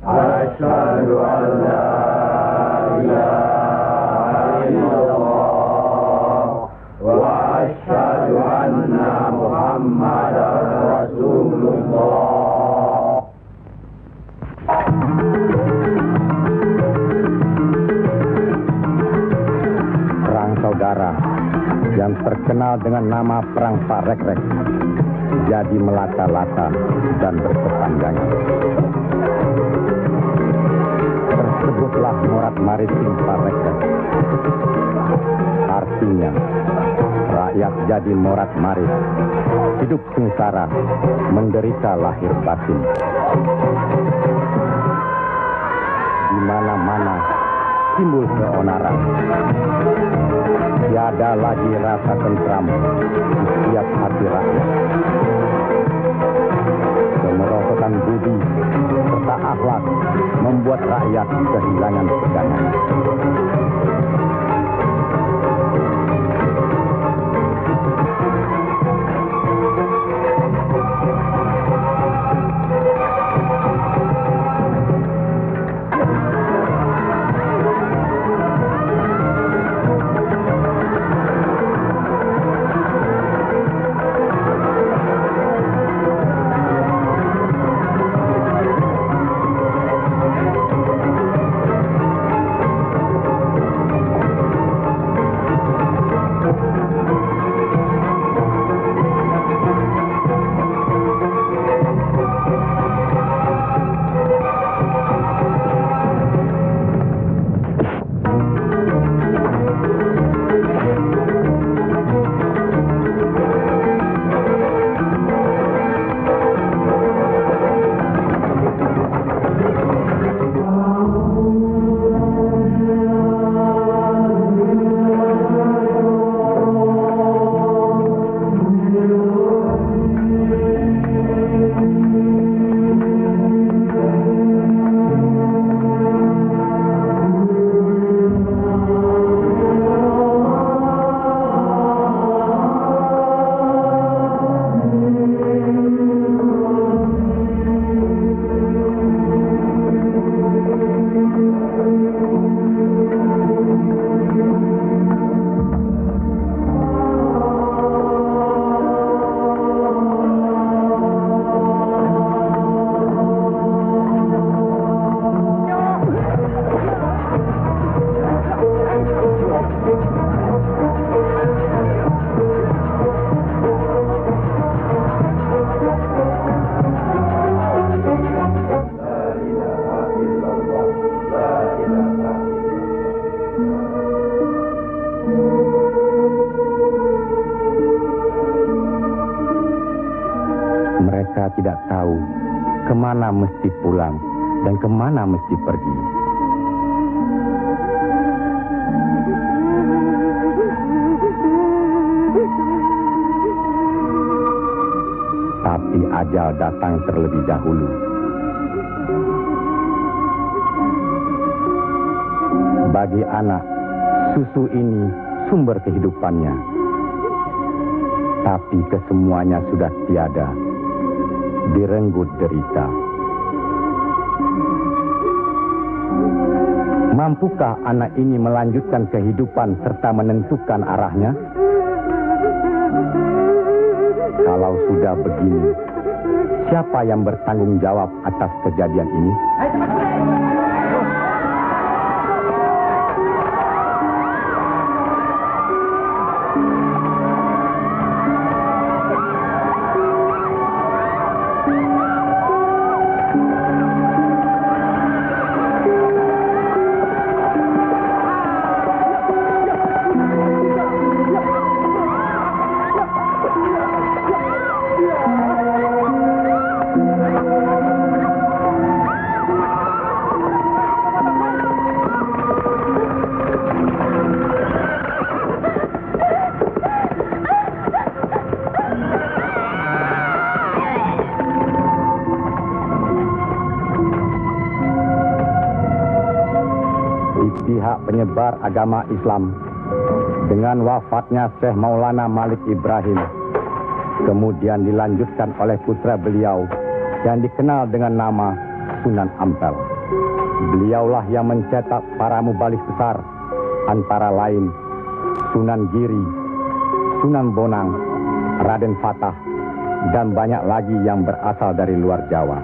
Asyhadu an la ilaha illallah wa asyhadu anna Muhammadar Rasulullah. Perang saudara yang terkenal dengan nama Perang Parekrek jadi melata-lata dan berkepanjangan. Tersebutlah Morat Maritim Parekrek. Artinya, rakyat jadi morat marit, hidup sengsara, menderita lahir batin. Di mana-mana timbul keonaran. Tiada lagi rasa tentram di setiap hati rakyat. Kemerosotan budi serta akhlak membuat rakyat kehilangan pegangan. Mereka tidak tahu kemana mesti pulang dan kemana mesti pergi. Tapi ajal datang terlebih dahulu. Bagi anak, susu ini sumber kehidupannya. Tapi kesemuanya sudah tiada, direnggut derita. Mampukah anak ini melanjutkan kehidupan serta menentukan arahnya? Kalau sudah begini, siapa yang bertanggung jawab atas kejadian ini? Pihak penyebar agama Islam dengan wafatnya Syekh Maulana Malik Ibrahim kemudian dilanjutkan oleh putra beliau yang dikenal dengan nama Sunan Ampel. Beliaulah yang mencetak para mubalik besar, antara lain Sunan Giri, Sunan Bonang, Raden Fatah, dan banyak lagi yang berasal dari luar Jawa.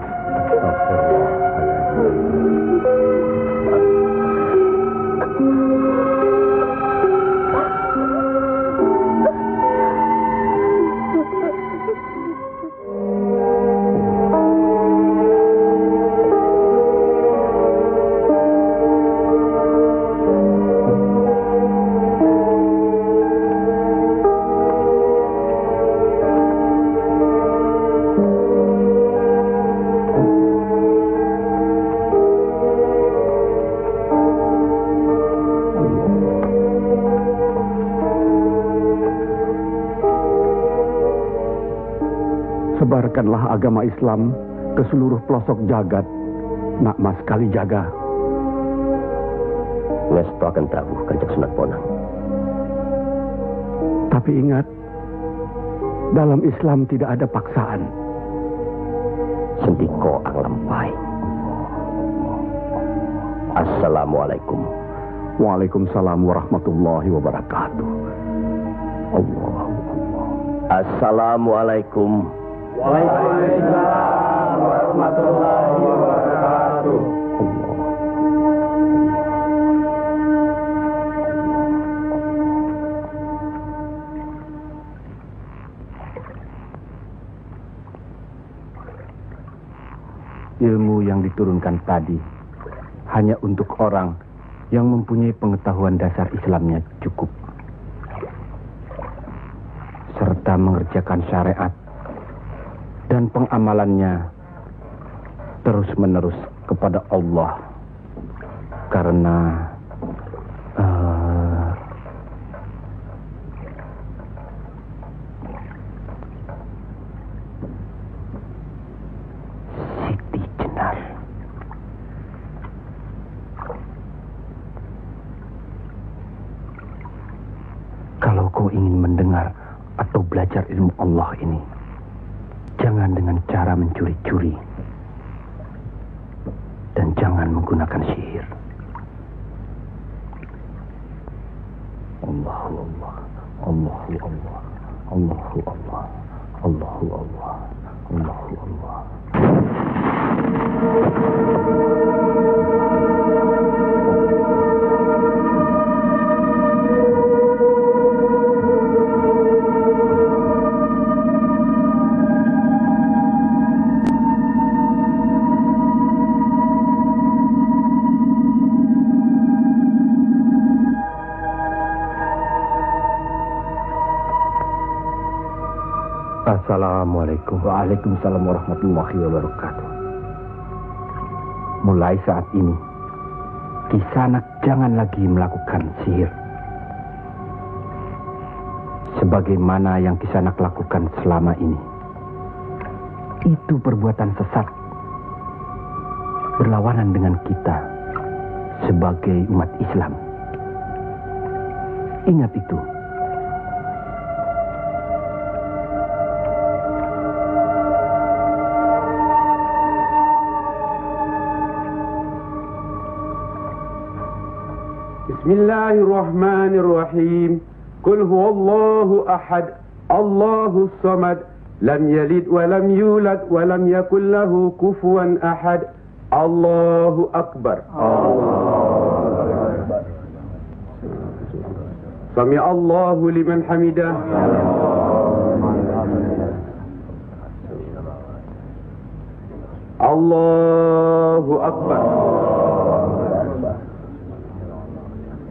Sebarkanlah agama Islam ke seluruh pelosok jagat, Nak Mas Kalijaga. Ngesto akan Prabu Kanjeng Sunan Bonang. Tapi ingat, dalam Islam tidak ada paksaan. Sendiko ang lampai. Assalamualaikum. Waalaikumsalam warahmatullahi wabarakatuh. Allah. Assalamualaikum. Waalaikumsalam warahmatullahi wabarakatuh. Ilmu yang diturunkan tadi hanya untuk orang yang mempunyai pengetahuan dasar Islamnya cukup, serta mengerjakan syariat dan pengamalannya terus-menerus kepada Allah. Karena Siti Jenar. Kalau kau ingin mendengar atau belajar ilmu Allah ini, jangan dengan cara mencuri-curi. Dan jangan menggunakan sihir. Allahu Allah, Allahu Allah, Allahu Allah, Allahu Allah, Allahu Allah. Assalamualaikum. Waalaikumsalam warahmatullahi wabarakatuh. Mulai saat ini, Kisanak jangan lagi melakukan sihir. Sebagaimana yang Kisanak lakukan selama ini. Itu perbuatan sesat. Berlawanan dengan kita sebagai umat Islam. Ingat itu. Bismillahirrahmanirrahim. Qul huwallahu ahad, Allahus samad, lam yalid wa lam yulad wa lam yakul lahu kufuwan ahad. Allahu akbar. Sami Allahu liman hamidah. Allahu akbar.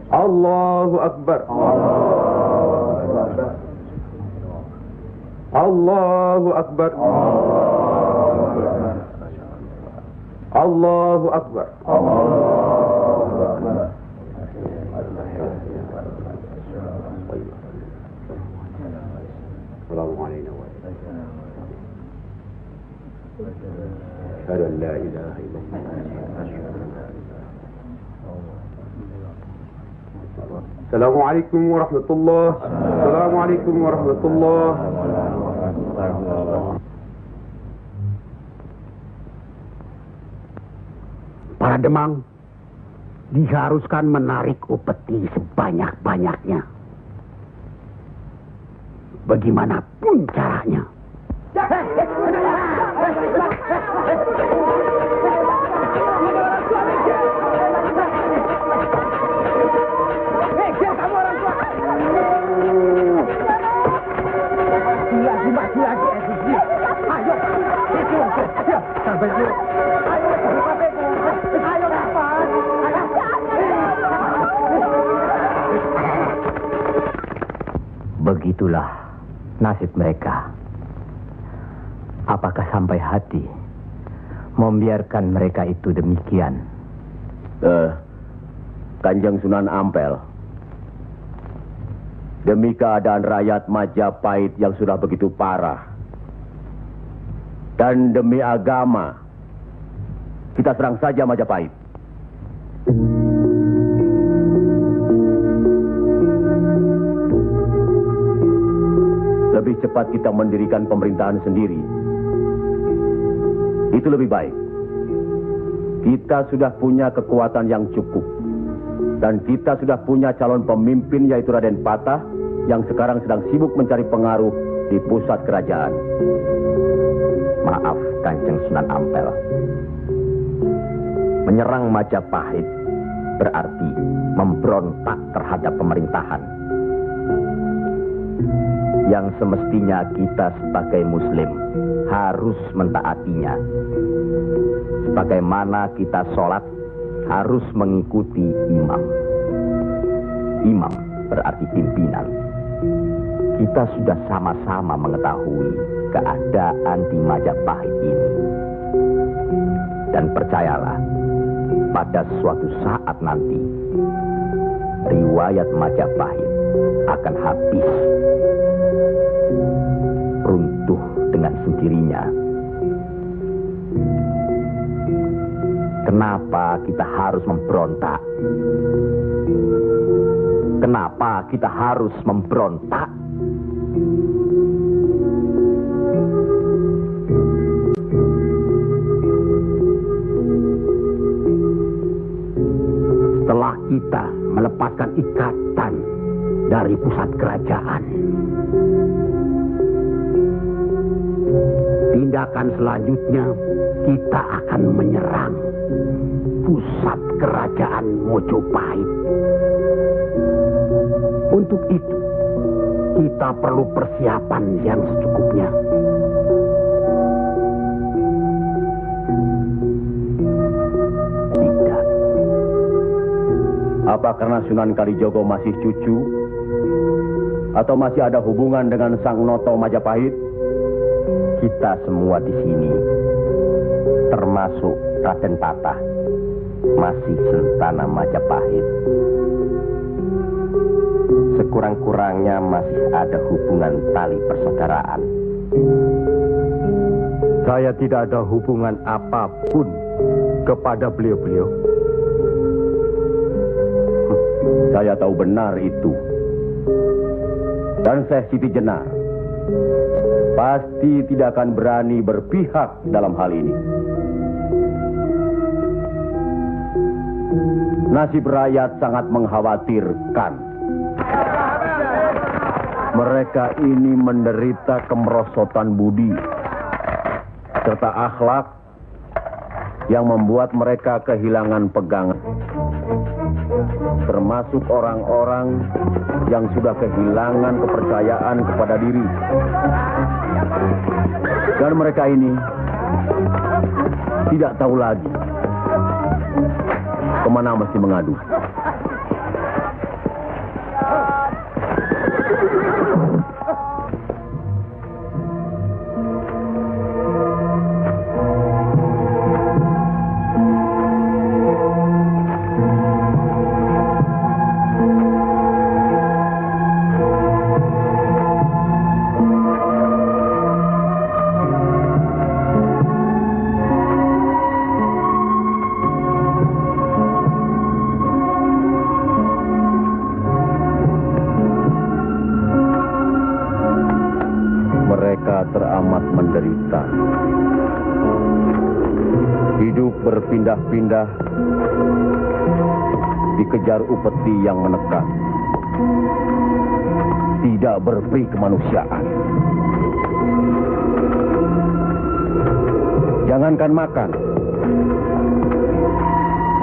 Allahu akbar. Allahu akbar. Allahu akbar. Assalamualaikum warahmatullahi wabarakatuh. Assalamualaikum warahmatullahi wabarakatuh. Para Demang, diharuskan menarik upeti sebanyak-banyaknya. Bagaimanapun caranya. Begitulah nasib mereka. Apakah sampai hati membiarkan mereka itu demikian? Kanjeng Sunan Ampel, demi keadaan rakyat Majapahit yang sudah begitu parah, dan demi agama, kita serang saja Majapahit. Lebih cepat kita mendirikan pemerintahan sendiri. Itu lebih baik. Kita sudah punya kekuatan yang cukup. Dan kita sudah punya calon pemimpin yaitu Raden Patah yang sekarang sedang sibuk mencari pengaruh di pusat kerajaan. Maaf, Kanjeng Sunan Ampel. Menyerang Majapahit berarti memberontak terhadap pemerintahan. Yang semestinya kita sebagai Muslim harus mentaatinya. Sebagaimana kita sholat harus mengikuti imam. Imam berarti pimpinan. Kita sudah sama-sama mengetahui keadaan di Majapahit ini. Dan percayalah, pada suatu saat nanti, riwayat Majapahit akan habis. Runtuh dengan sendirinya. Kenapa kita harus memberontak? Kenapa kita harus memberontak? Setelah kita melepaskan ikatan dari pusat kerajaan, tindakan selanjutnya kita akan menyerang pusat kerajaan Mojopahit. Untuk itu, kita perlu persiapan yang secukupnya. Tidak. Apa karena Sunan Kalijogo masih cucu? Atau masih ada hubungan dengan Sang Noto Majapahit? Kita semua di sini, termasuk Raden Patah, masih sentana Majapahit. Sekurang-kurangnya masih ada hubungan tali persaudaraan. Saya tidak ada hubungan apapun kepada beliau-beliau. Saya tahu benar itu. Dan Syekh Siti Jenar pasti tidak akan berani berpihak dalam hal ini. Nasib rakyat sangat mengkhawatirkan. Mereka ini menderita kemerosotan budi serta akhlak yang membuat mereka kehilangan pegangan. Termasuk orang-orang yang sudah kehilangan kepercayaan kepada diri. Dan mereka ini tidak tahu lagi kemana mesti mengadu. Teramat menderita. Hidup berpindah-pindah dikejar upeti yang menekan, tidak berperi kemanusiaan. Jangankan makan,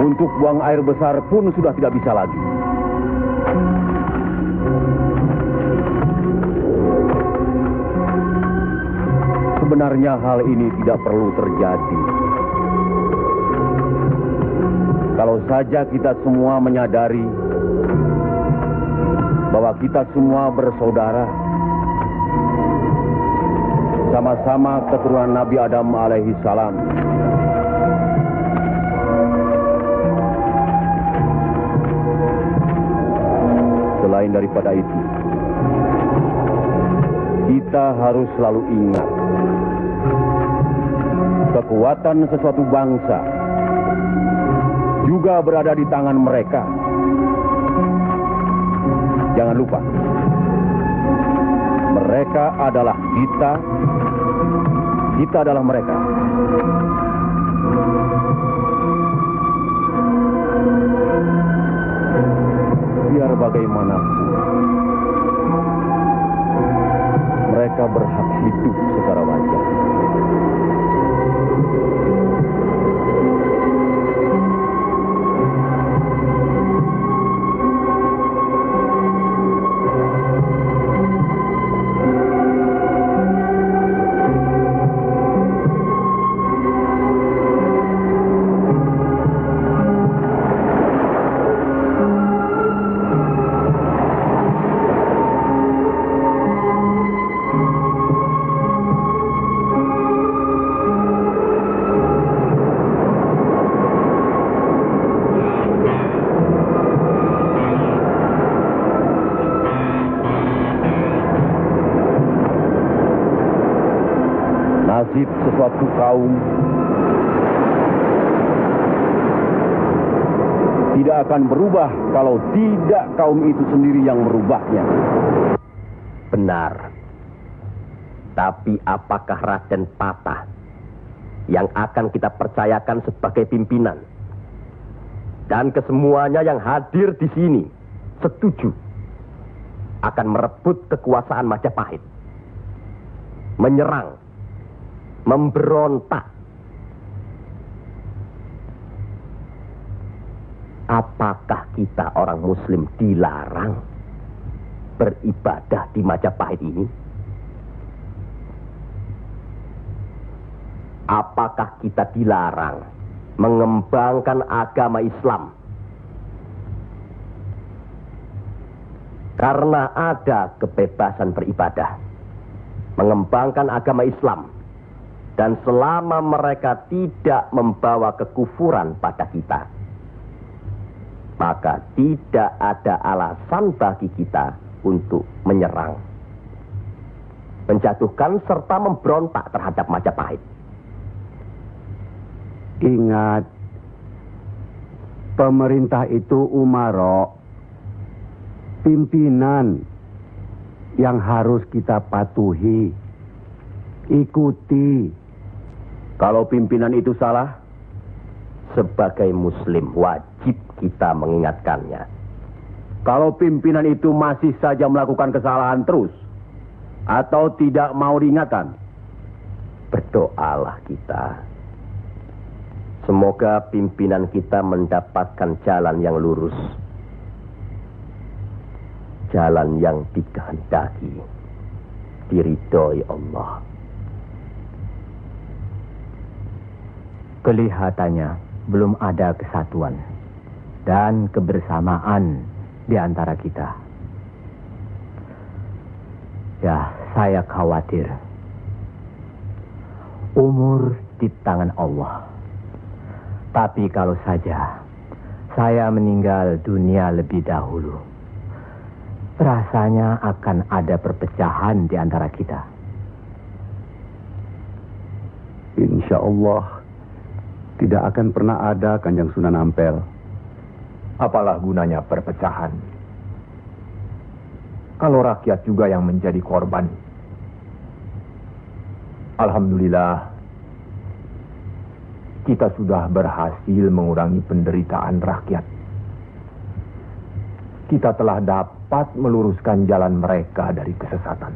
untuk buang air besar pun sudah tidak bisa lagi. Sebenarnya hal ini tidak perlu terjadi. Kalau saja kita semua menyadari bahwa kita semua bersaudara, sama-sama keturunan Nabi Adam alaihi salam. Selain daripada itu, kita harus selalu ingat kekuatan sesuatu bangsa juga berada di tangan mereka. Jangan lupa, mereka adalah kita, kita adalah mereka. Biar bagaimanapun, mereka berhak hidup secara wajar. Nasib sesuatu kaum tidak akan berubah kalau tidak kaum itu sendiri yang merubahnya. Benar. Tapi apakah Raden Patah yang akan kita percayakan sebagai pimpinan? Dan kesemuanya yang hadir di sini setuju akan merebut kekuasaan Majapahit, menyerang, memberontak. Apakah kita orang Muslim dilarang beribadah di Majapahit ini? Apakah kita dilarang mengembangkan agama Islam? Karena ada kebebasan beribadah, mengembangkan agama Islam. Dan selama mereka tidak membawa kekufuran pada kita, maka tidak ada alasan bagi kita untuk menyerang, menjatuhkan serta memberontak terhadap Majapahit. Ingat, pemerintah itu umaro, pimpinan yang harus kita patuhi, ikuti. Kalau pimpinan itu salah, Sebagai Muslim wajib kita mengingatkannya. kalau pimpinan itu masih saja melakukan kesalahan terus, atau tidak mau diingatkan, Berdoalah kita. Semoga pimpinan kita mendapatkan jalan yang lurus, jalan yang dikehendaki, diridhoi Allah. Kelihatannya belum ada kesatuan dan kebersamaan di antara kita. Ya, saya khawatir. Umur di tangan Allah. Tapi kalau saja saya meninggal dunia lebih dahulu, rasanya akan ada perpecahan di antara kita. Insya Allah tidak akan pernah ada, Kanjeng Sunan Ampel. Apalah gunanya perpecahan kalau rakyat juga yang menjadi korban? Alhamdulillah, kita sudah berhasil mengurangi penderitaan rakyat. kita telah dapat meluruskan jalan mereka dari kesesatan.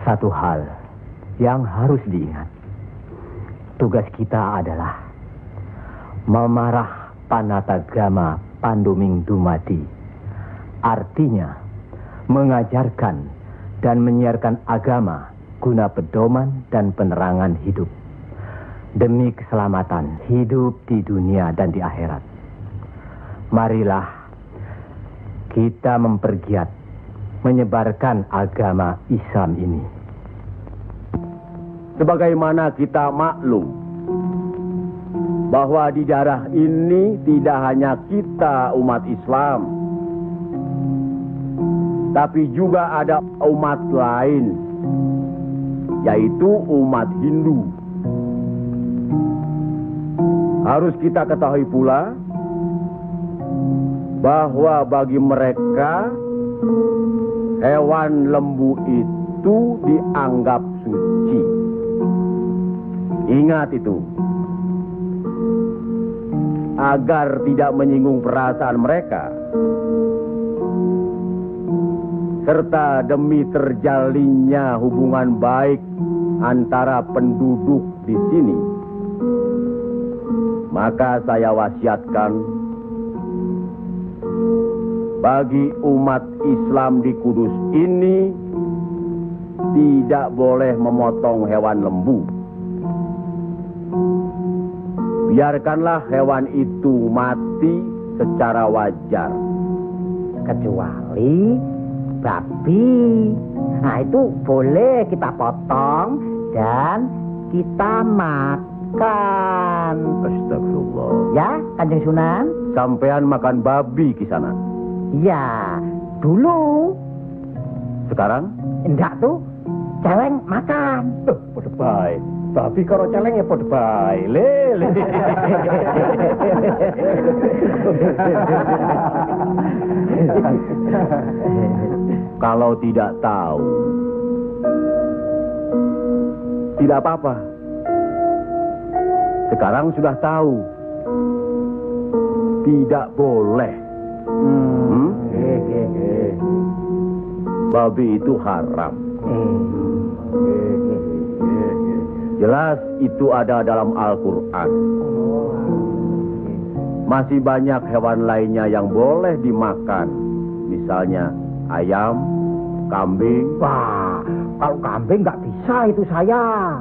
Satu hal yang harus diingat. Tugas kita adalah memarah panatagama panduming dumadi. Artinya, mengajarkan dan menyiarkan agama guna pedoman dan penerangan hidup. Demi keselamatan hidup di dunia dan di akhirat. Marilah kita mempergiat menyebarkan agama Islam ini. Sebagaimana kita maklum bahwa di daerah ini tidak hanya kita umat Islam, tapi juga ada umat lain, yaitu umat Hindu. Harus kita ketahui pula bahwa bagi mereka hewan lembu itu dianggap suci. Ingat itu, agar tidak menyinggung perasaan mereka, serta demi terjalinnya hubungan baik antara penduduk di sini, maka saya wasiatkan bagi umat Islam di Kudus ini tidak boleh memotong hewan lembu. Biarkanlah hewan itu mati secara wajar. Kecuali babi. Nah, itu boleh kita potong dan kita makan. Astagfirullah. Ya, Kanjeng Sunan? Sampean makan babi Kisanak? Ya, dulu. Sekarang? Enggak tuh, celeng makan. Pada baik. Babi karo celeng ya pada baik. Lele. Kalau tidak tahu, tidak apa-apa. Sekarang sudah tahu. Tidak boleh. Babi itu haram. Jelas itu ada dalam Al-Quran. Masih banyak hewan lainnya yang boleh dimakan. Misalnya ayam, kambing. Wah, kalau kambing nggak bisa itu saya.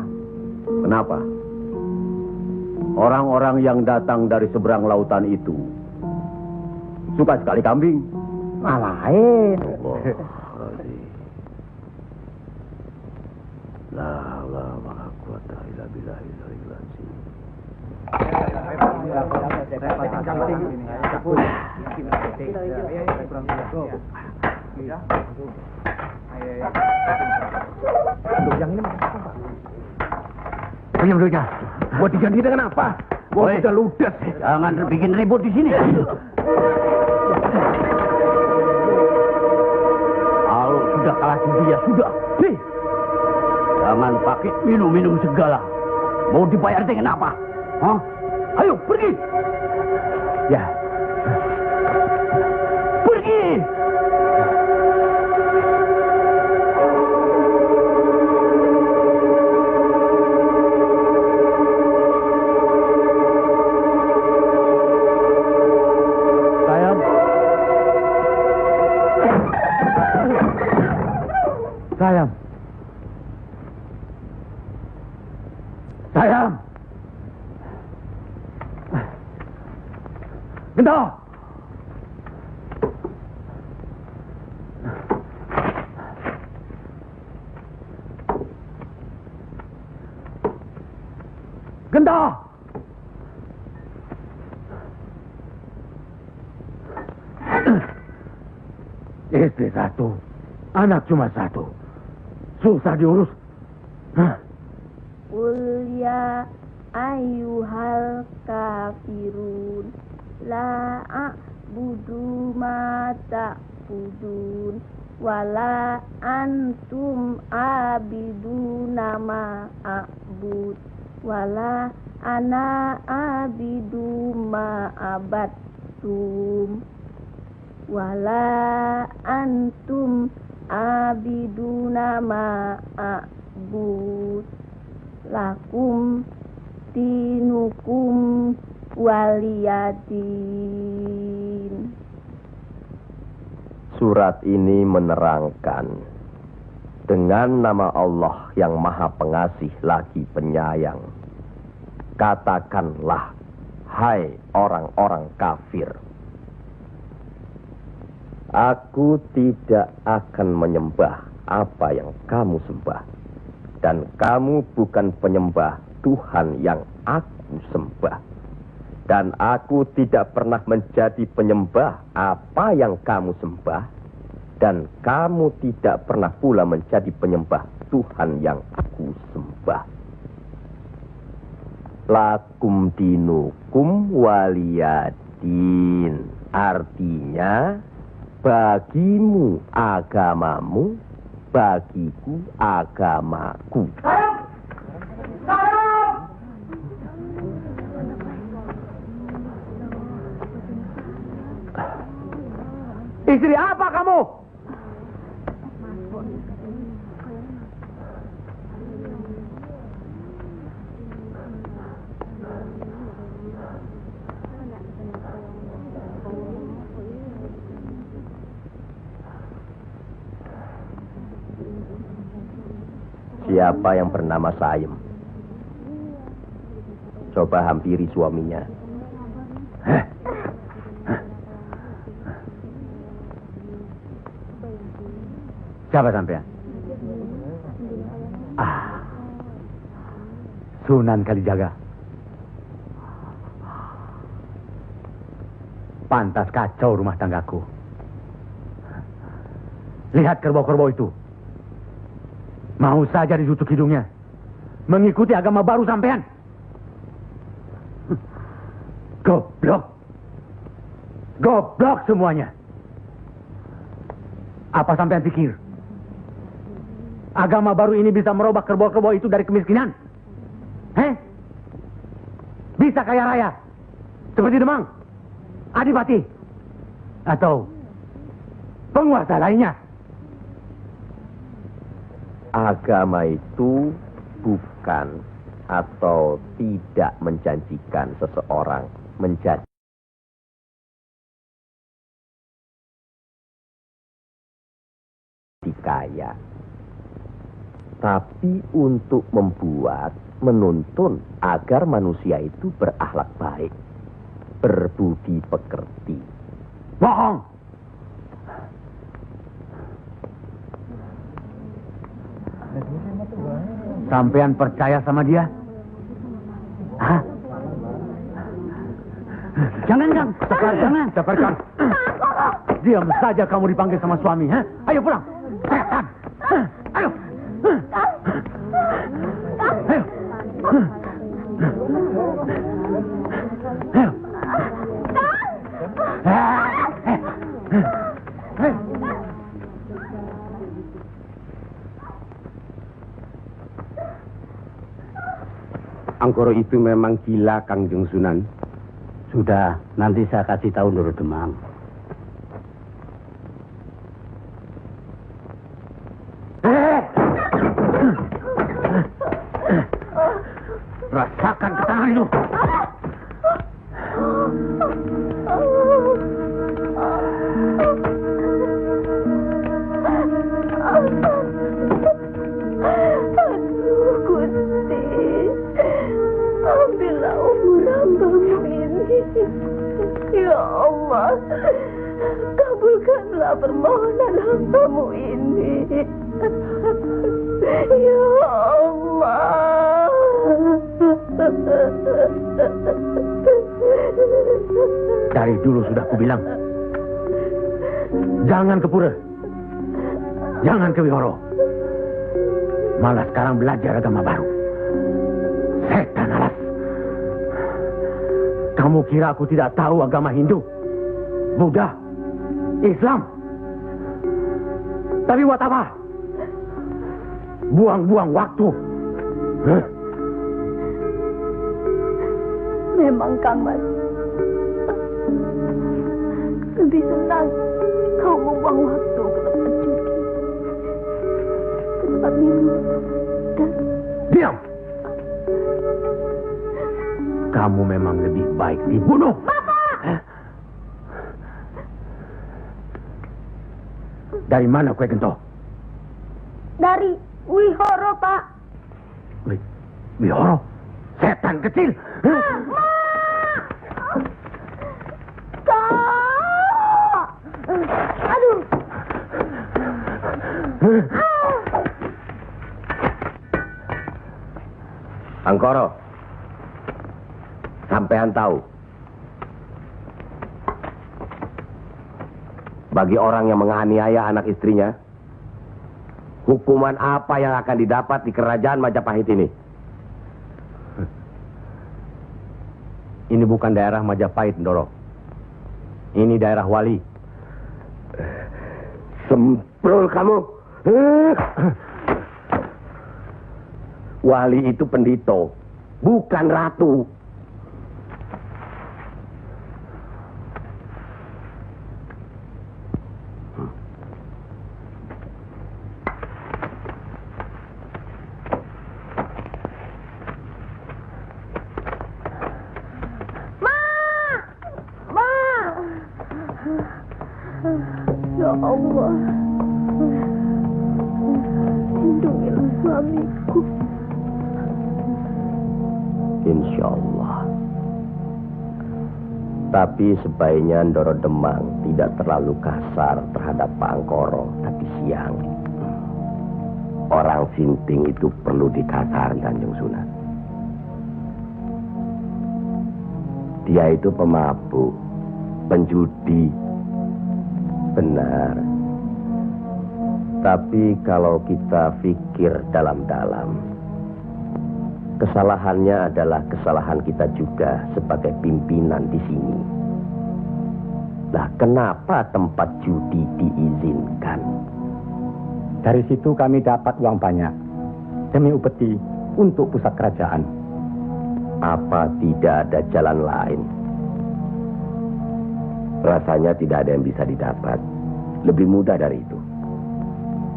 Kenapa? Orang-orang yang datang dari seberang lautan itu suka sekali kambing. Malahin. Penyembuhnya, buat diganti dengan apa? Gua udah ludes. Jangan bikin ribut di sini. Kalau sudah kalah judi ya sudah. Nih, jangan pakai minum-minum segala. Mau dibayar dengan apa? Hah? Ayo pergi. Ya. Pergi. Sayang. Sayang. Gento. Gento. Istri satu, anak cuma satu. Susah diurus. Hah? Qul ya ayyuhal kafirun la a'budu ma ta'budun wala antum abiduna ma a'bud wala ana abidu ma abattum. wala antum abiduna ma'abud lakum dinukum waliyadin. Surat ini menerangkan dengan nama Allah yang Maha Pengasih lagi Penyayang. Katakanlah, hai orang-orang kafir, aku tidak akan menyembah apa yang kamu sembah, dan kamu bukan penyembah Tuhan yang aku sembah, dan aku tidak pernah menjadi penyembah apa yang kamu sembah, dan kamu tidak pernah pula menjadi penyembah Tuhan yang aku sembah. Lakum dinukum waliyadin, artinya bagimu agamamu, bagiku agamaku. Istri apa kamu? Siapa yang bernama Saim? Coba hampiri suaminya. Siapa sampean? Sunan Kalijaga. Pantas kacau rumah tanggaku. Lihat kerbau-kerbau itu. Mau saja ditutup hidungnya. Mengikuti agama baru sampean. Goblok. Goblok semuanya. Apa sampean pikir? Agama baru ini bisa merubah kerbau-kerbau itu dari kemiskinan? Bisa kaya raya? Seperti Demang? Adipati? Atau penguasa lainnya? Agama itu bukan atau tidak menjanjikan seseorang menjadi kaya, tapi untuk membuat, menuntun agar manusia itu berakhlak baik, berbudi pekerti. Bohong! Sampean percaya sama dia? Hah? Jangan, Kang. Jangan. Sabarkan. Diam saja kamu dipanggil sama suami, ha? Ayo pulang. Setan. Ayo. Ayo. Ayo. Angkoro itu memang gila, Kangjeng Sunan. Sudah, nanti saya kasih tahu Nur Demang. Rasakan ketangan itu. Ya Allah, kabulkanlah permohonan hambamu ini. Ya Allah. Dari dulu sudah kubilang, jangan ke pura, jangan ke wihoro. Malah sekarang belajar agama baru. Setan alas. Kamu kira aku tidak tahu agama Hindu, Buddha, Islam? Tapi buat apa? Buang-buang waktu. Memang Kang Mas lebih senang membuang waktu ke tempat judi, ke tempat minum, dan... Diam! Kamu memang lebih baik dibunuh. Bapak! Dari mana kue gento? Dari Wihoro, Pak. Wihoro? Setan kecil! Kak! Aduh! Angkoro, sampean tahu, bagi orang yang menganiaya anak istrinya, hukuman apa yang akan didapat di kerajaan Majapahit ini? Ini bukan daerah Majapahit, Ndoro. Ini daerah Wali. Semprol kamu. Wali itu pendito, bukan ratu. Ya Allah, lindungilah suamiku. Insya Allah. Tapi sebaiknya Ndoro Demang tidak terlalu kasar terhadap Pak Angkoro, tapi siang. Orang sinting itu perlu dikasari, Kanjeng Sunan. Dia itu pemabuk, penjudi. Benar. Tapi kalau kita pikir dalam-dalam, kesalahannya adalah kesalahan kita juga sebagai pimpinan di sini. Nah, kenapa tempat judi diizinkan? Dari situ kami dapat uang banyak demi upeti untuk pusat kerajaan. Apa tidak ada jalan lain? Rasanya tidak ada yang bisa didapat lebih mudah dari itu.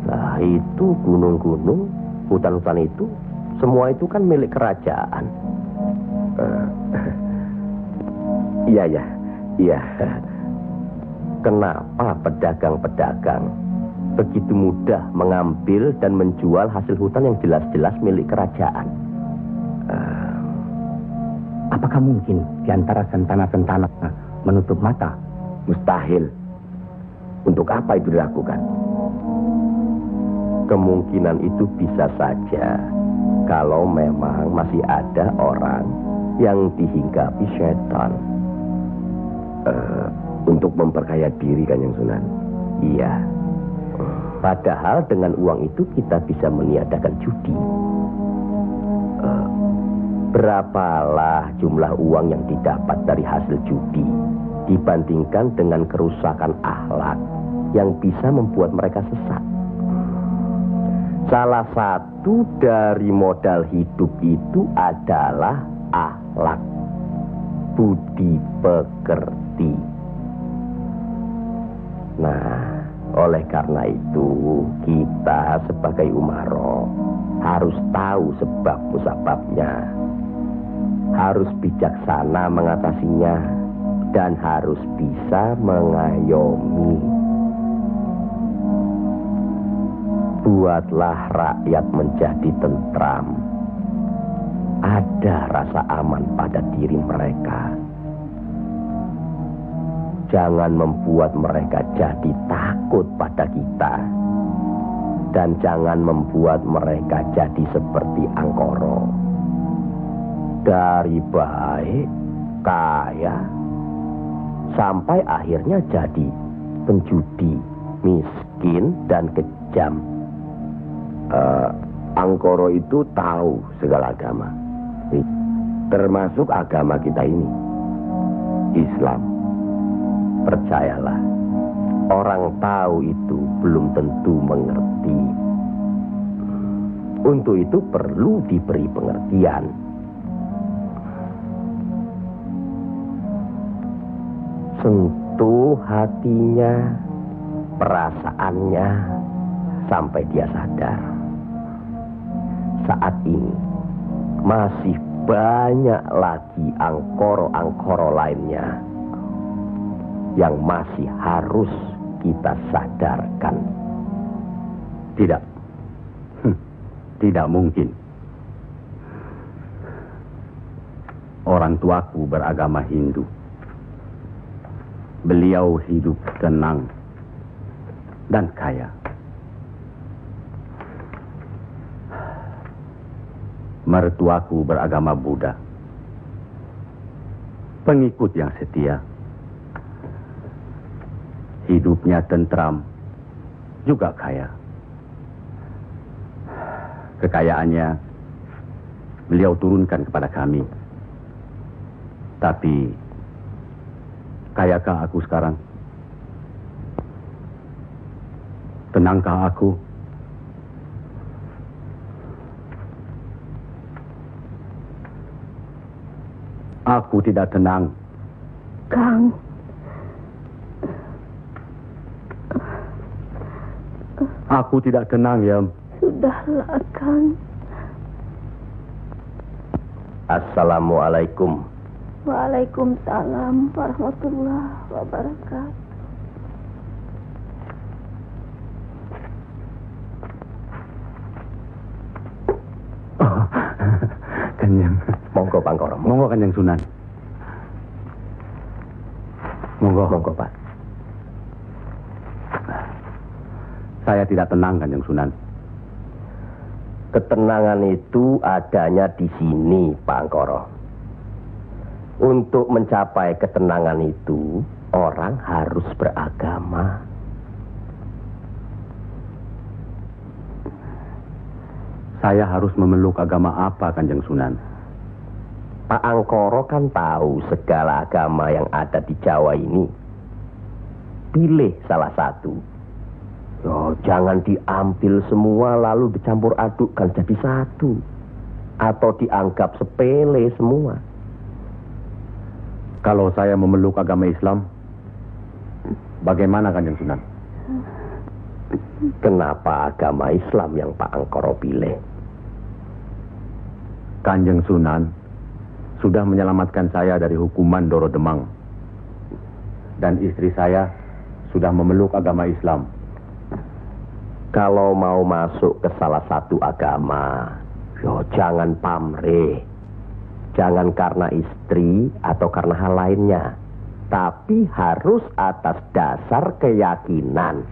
Nah, itu gunung-gunung, hutan-hutan itu, semua itu kan milik kerajaan. Iya. Kenapa pedagang-pedagang begitu mudah mengambil dan menjual hasil hutan yang jelas-jelas milik kerajaan? Apakah mungkin di antara sentana-sentana menutup mata? Mustahil. Untuk apa itu dilakukan? Kemungkinan itu bisa saja kalau memang masih ada orang yang dihinggapi setan untuk memperkaya diri, Kanjeng Sunan. Iya. Padahal dengan uang itu kita bisa meniadakan judi. Berapalah jumlah uang yang didapat dari hasil judi dibandingkan dengan kerusakan akhlak yang bisa membuat mereka sesat. Salah satu dari modal hidup itu adalah akhlak, budi pekerti. Nah, oleh karena itu kita sebagai umaro harus tahu sebab musababnya, harus bijaksana mengatasinya, dan harus bisa mengayomi. Buatlah rakyat menjadi tentram. Ada rasa aman pada diri mereka. Jangan membuat mereka jadi takut pada kita. Dan jangan membuat mereka jadi seperti Angkoro. Dari baik, kaya, sampai akhirnya jadi penjudi, miskin, dan kejam. Angkoro itu tahu segala agama, termasuk agama kita ini, Islam. Percayalah, orang tahu itu belum tentu mengerti. Untuk itu perlu diberi pengertian. Sentuh hatinya, perasaannya sampai dia sadar. Saat ini masih banyak lagi angkoro-angkoro lainnya yang masih harus kita sadarkan. Tidak. Tidak mungkin. Orang tuaku beragama Hindu. Beliau hidup tenang dan kaya. Mertuaku beragama Buddha. Pengikut yang setia. Hidupnya tentram, juga kaya. Kekayaannya beliau turunkan kepada kami. Tapi, kayakah aku sekarang? Tenangkah aku? Aku tidak tenang. Kang. Aku tidak tenang, Yam. Sudahlah, Kang. Assalamualaikum. Waalaikumsalam warahmatullahi wabarakatuh. Oh, Kanjeng. Monggo, Pak Angkoro. Monggo, Kanjeng Sunan. Monggo. Monggo, Pak. Saya tidak tenang, Kanjeng Sunan. Ketenangan itu adanya di sini, Pak Angkoro. Untuk mencapai ketenangan itu, orang harus beragama. Saya harus memeluk agama apa, Kanjeng Sunan? Pak Angkoro kan tahu segala agama yang ada di Jawa ini. Pilih salah satu. Oh, jangan diambil semua lalu dicampur adukkan jadi satu. Atau dianggap sepele semua. Kalau saya memeluk agama Islam, bagaimana, Kanjeng Sunan? Kenapa agama Islam yang Pak Angkoro pilih? Kanjeng Sunan sudah menyelamatkan saya dari hukuman Doro Demang. Dan istri saya sudah memeluk agama Islam. Kalau mau masuk ke salah satu agama, jangan pamrih. Jangan karena istri atau karena hal lainnya. Tapi harus atas dasar keyakinan.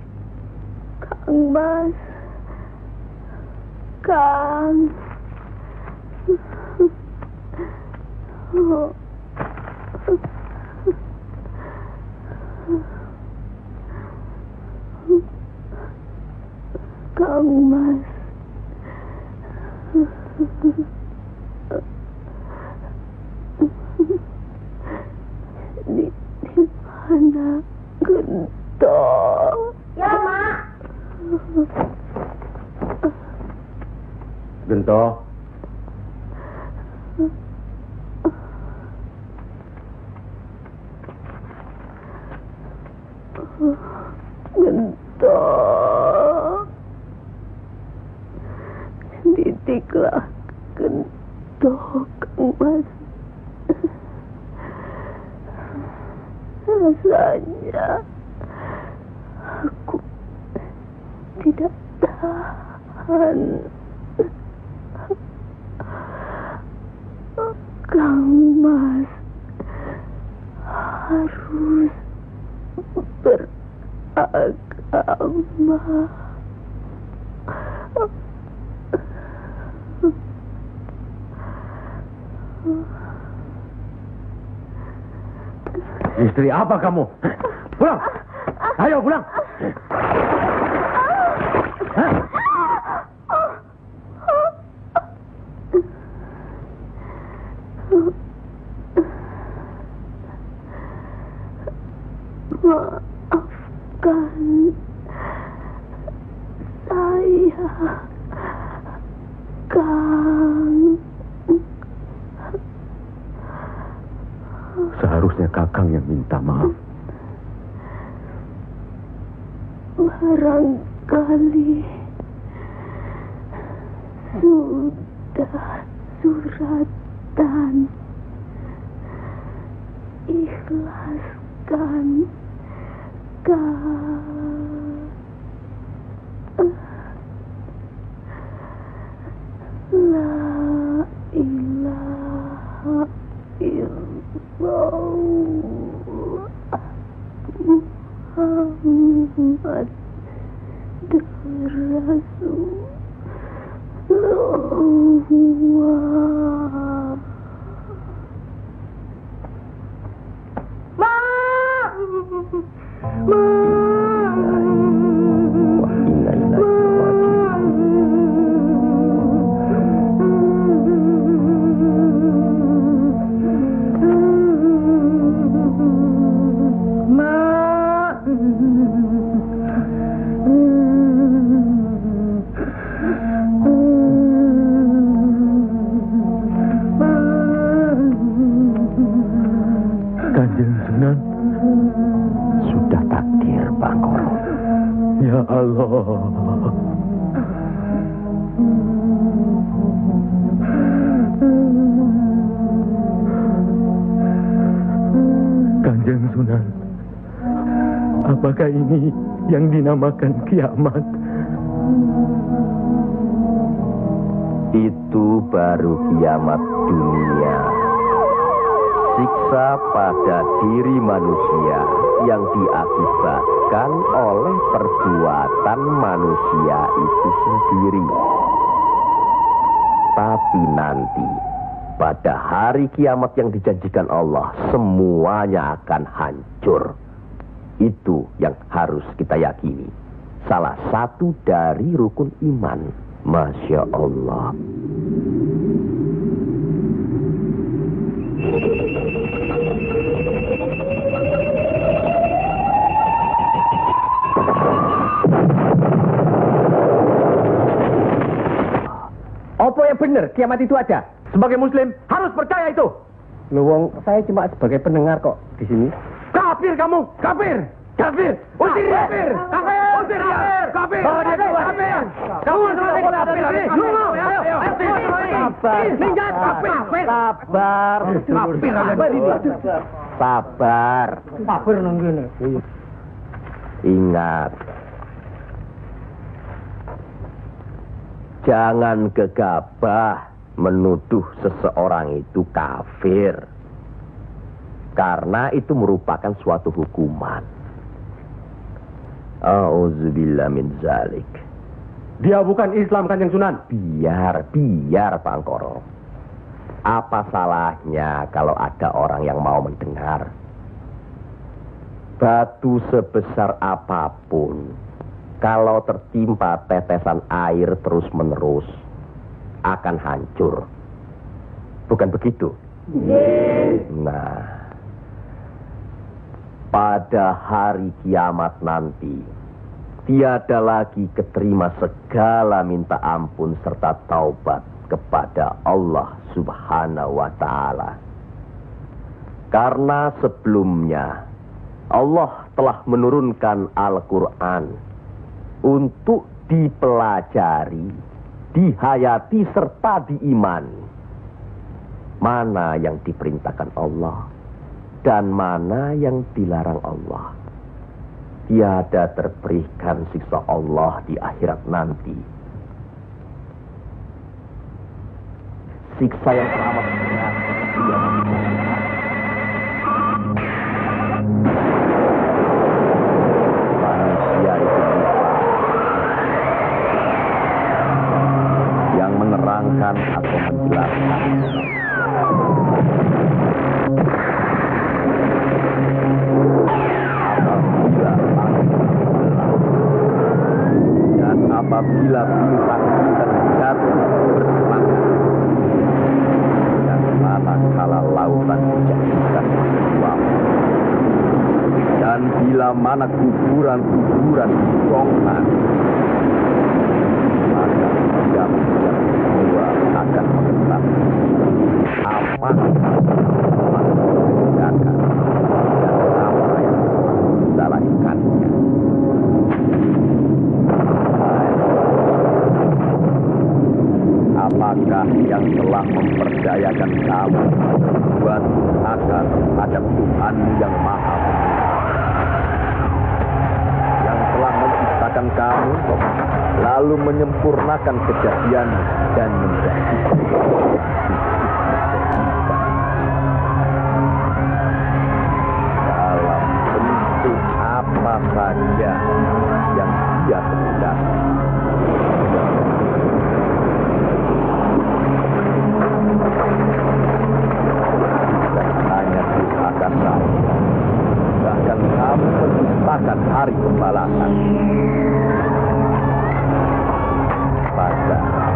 Kang Mas. Kang. Kang Mas. Di mana Gento? Ya, Mak. Gento. Gento. Didiklah Gento, Kang Mas. Rasanya aku tidak tahan. Kang Mas harus beragama. Istri apa kamu? Pulang! Ayo pulang! Hah? Maafkan saya, Kang. Seharusnya Kakang yang minta maaf. barangkali sudah suratan. Ikhlaskan La ilaha illallah Muhammad Rasulullah. Kanjeng Sunan, sudah takdir Bangkoro. Ya Allah. Kanjeng Sunan, apakah ini yang dinamakan kiamat? Itu baru kiamat dunia. Siksa pada diri manusia yang diakibatkan oleh perbuatan manusia itu sendiri. Tapi nanti, pada hari kiamat yang dijanjikan Allah, semuanya akan hancur. Itu yang harus kita yakini. Salah satu dari rukun iman. Masya Allah. Apa yang benar? Kiamat itu ada. Sebagai muslim harus percaya itu. Luwung, saya cuma sebagai pendengar kok di sini. Kafir kamu, kafir, kafir, usir dia, kafir, usir dia, kafir, bawa dia keluar, kafir. Kamu sebagai kafir, sabar, minggat, kafir, sabar, kafir, sabar, kafir nunggini. Ingat, jangan gegabah menuduh seseorang itu kafir. Karena itu merupakan suatu hukuman. A'udzubillah min zalik. Dia bukan Islam, Kanjeng Sunan. Biar Bangkoro. Apa salahnya kalau ada orang yang mau mendengar? Batu sebesar apapun, kalau tertimpa tetesan air terus-menerus, akan hancur. Bukan begitu? Nah, pada hari kiamat nanti, tiada lagi keterima segala minta ampun serta taubat kepada Allah Subhanahu wa Ta'ala. Karena sebelumnya Allah telah menurunkan Al-Quran untuk dipelajari, dihayati serta diimani. Mana yang diperintahkan Allah dan mana yang dilarang Allah. Tiada terberikan siksa Allah di akhirat nanti. Siksa yang teramat berat. Manusia itu yang menerangkan atau menjelaskan. Apabila bintang-bintang jatuh bersemangat dan manakala lautan dijadikan uap, dan bila mana kuburan-kuburan dibongkar, maka diam semua akan mengetahui apa yang telah dikerjakan dan apa yang telah dilakukannya. Siapakah yang telah mempercayakan kamu buat akan terhadap Tuhanmu yang Maha Pemurah, yang telah menciptakan kamu lalu menyempurnakan kejadian dan menjadikan dalam bentuk apa saja yang Dia kehendaki. Hanya akan saya, bahkan kamu menciptakan hari pembalasan. Padahal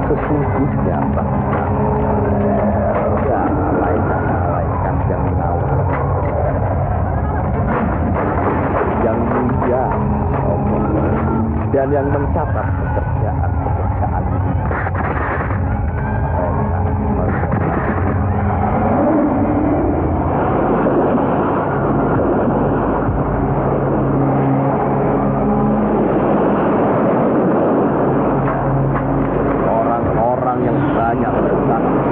sesungguhnya ada malaikat yang mengawal, yang mulia dan yang mencatat pekerjaan-pekerjaan. Orang-orang yang banyak bersaksi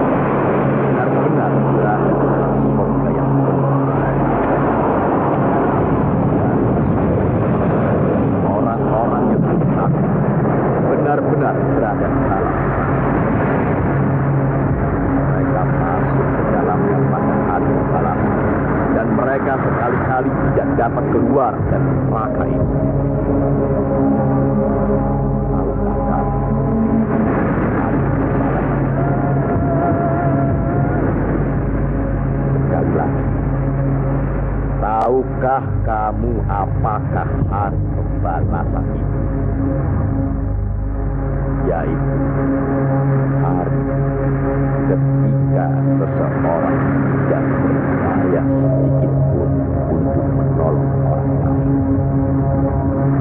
benar-benar berada dalam surga yang orang-orang yang bersaksi benar-benar berada dalam mereka masuk ke dalamnya pada hari pembalasan dan mereka sekali-kali tidak dapat keluar dari neraka itu. Sekali lagi, tahukah kamu apakah hari pembalasan itu? Yaitu hari ketika seseorang tidak berdaya sedikit pun untuk menolong orang lain,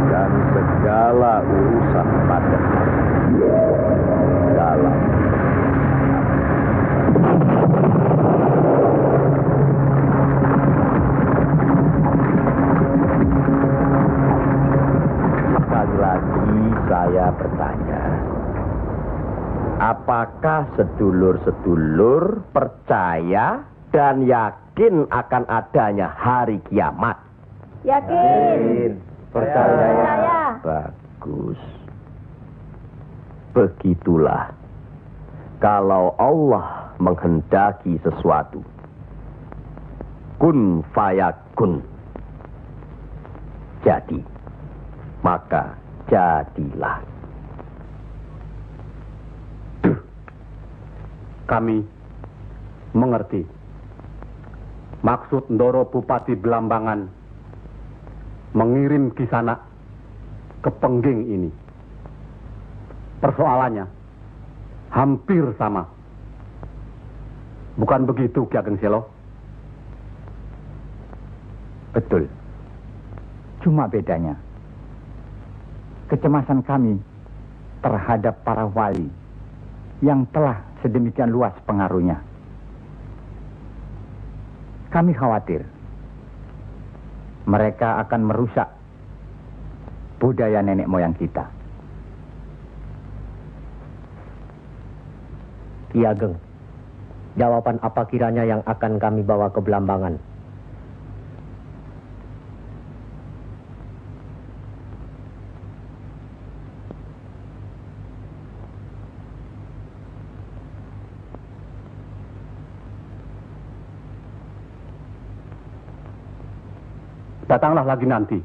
dan segala urusan pada dalam sekali lagi saya bertanya, apakah sedulur-sedulur percaya dan yakin akan adanya hari kiamat? Yakin. Percaya. Bagus. Begitulah. Kalau Allah menghendaki sesuatu, kun fayakun, jadi, maka jadilah. Kami mengerti maksud Ndoro Bupati Belambangan mengirim Kisanak ke Pengging ini. Persoalannya hampir sama. Bukan begitu, Ki Ageng Selo? Betul. Cuma bedanya, kecemasan kami terhadap para wali yang telah sedemikian luas pengaruhnya. Kami khawatir mereka akan merusak budaya nenek moyang kita. Ki Ageng, jawaban apa kiranya yang akan kami bawa ke Belambangan? Datanglah lagi nanti.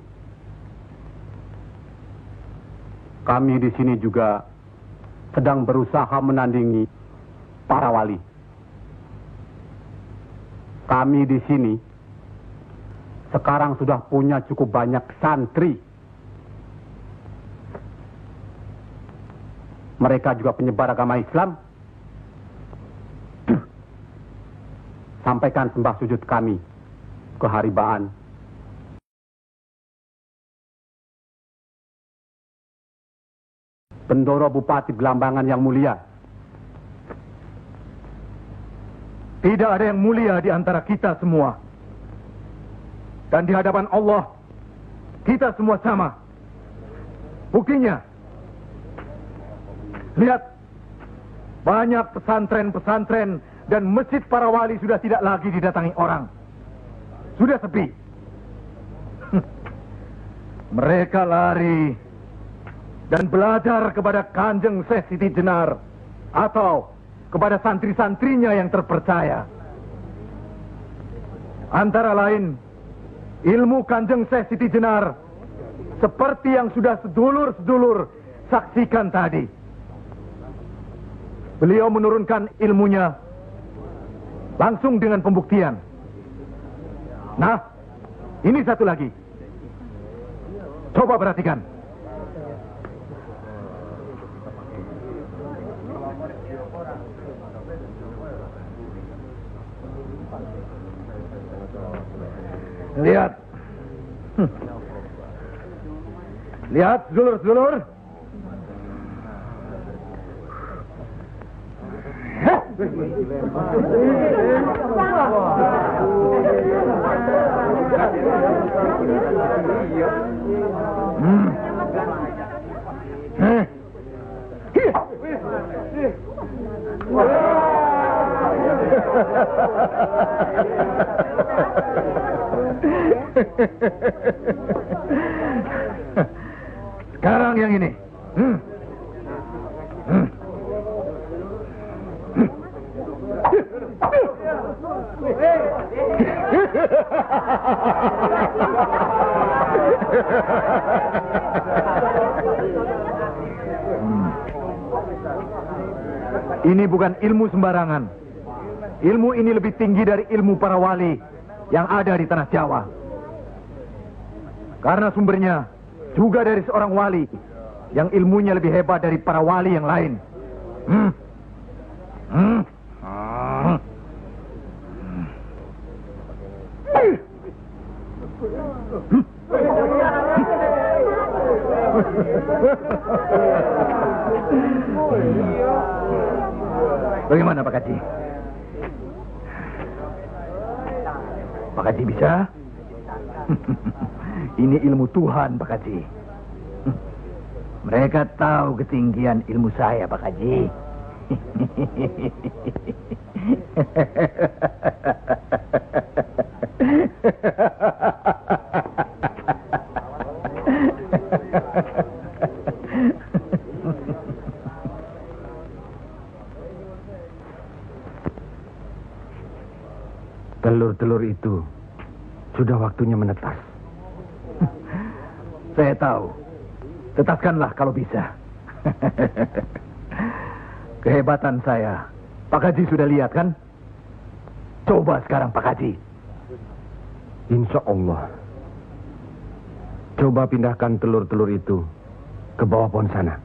Kami di sini juga sedang berusaha menandingi para wali. Kami di sini sekarang sudah punya cukup banyak santri. Mereka juga penyebar agama Islam. Sampaikan sembah sujud kami ke Haribaan. Bendoro Bupati Belambangan yang mulia. Tidak ada yang mulia di antara kita semua. Dan di hadapan Allah, kita semua sama. Buktinya, lihat banyak pesantren-pesantren dan masjid para wali sudah tidak lagi didatangi orang. Sudah sepi. Mereka lari dan belajar kepada Kanjeng Syekh Siti Jenar atau kepada santri-santrinya yang terpercaya. Antara lain, ilmu Kanjeng Syekh Siti Jenar seperti yang sudah sedulur-sedulur saksikan tadi. Beliau menurunkan ilmunya langsung dengan pembuktian. Nah, ini satu lagi. Coba perhatikan. Lihat. Lihat, sedulur-sedulur. Sekarang yang ini. Ini bukan ilmu sembarangan. Ilmu ini lebih tinggi dari ilmu para wali yang ada di tanah Jawa. Karena sumbernya juga dari seorang wali yang ilmunya lebih hebat dari para wali yang lain. Bagaimana Pak Haji? Pak Haji bisa? Ini ilmu Tuhan Pak Haji. Mereka tahu ketinggian ilmu saya Pak Haji. Telur-telur itu sudah waktunya menetas. Saya tahu. Tetaskanlah kalau bisa. Kehebatan saya. Pak Haji sudah lihat kan? Coba sekarang Pak Haji. Insya Allah. Coba pindahkan telur-telur itu ke bawah pohon sana.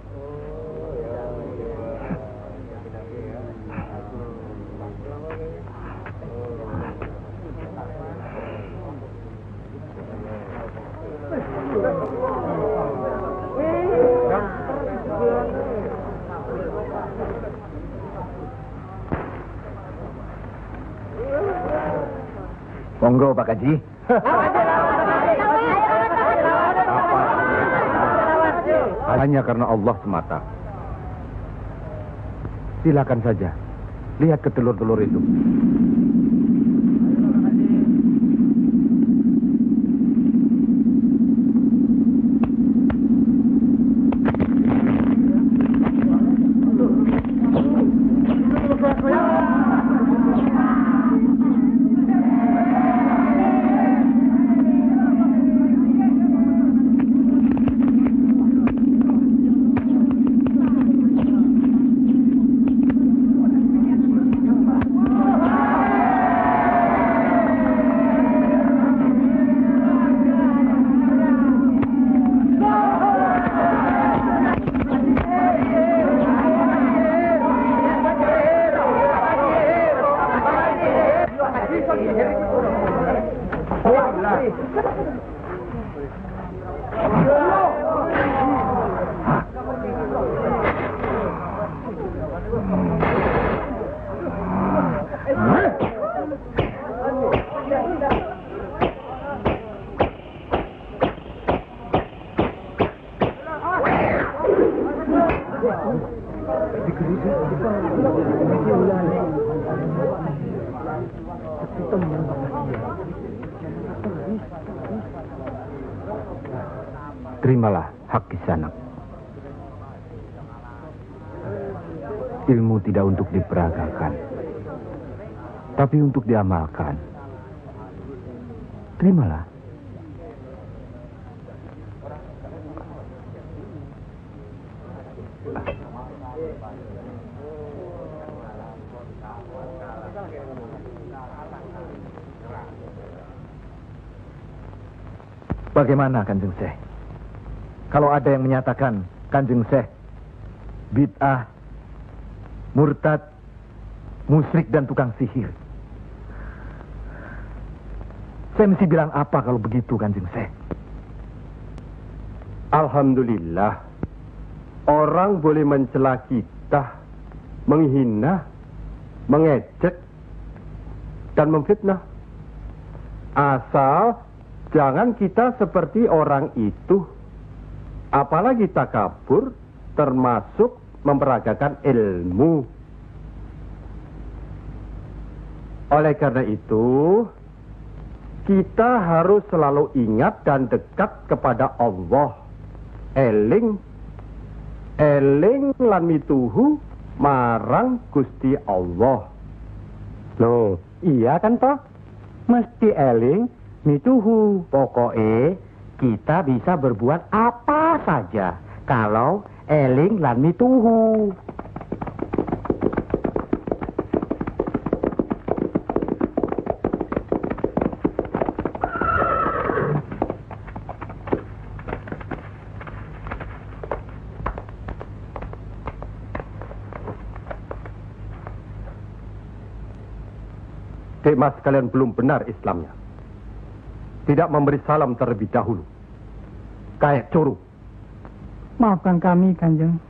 Monggo Pak Haji. Hanya karena Allah semata. Silakan saja. Lihat ke telur-telur itu. Terimalah hak Kisanak. Ilmu tidak untuk diperagakan, tapi untuk diamalkan. Terimalah. Bagaimana Kanjeng Syekh? Kalau ada yang menyatakan Kanjeng Syekh bid'ah, murtad, musyrik dan tukang sihir, saya mesti bilang apa kalau begitu Kanjeng Syekh? Alhamdulillah, orang boleh mencela kita, menghina, mengejek, dan memfitnah. Asal jangan kita seperti orang itu. Apalagi takabur, termasuk memperagakan ilmu. Oleh karena itu, kita harus selalu ingat dan dekat kepada Allah. Eling lan mituhu marang Gusti Allah. Loh, iya kan toh? Mesti eling mituhu. Pokoknya kita bisa berbuat apa saja kalau eling lan mituhu. Mas kalian belum benar Islamnya. Tidak memberi salam terlebih dahulu. Kayak curu. Maafkan kami, Kanjeng.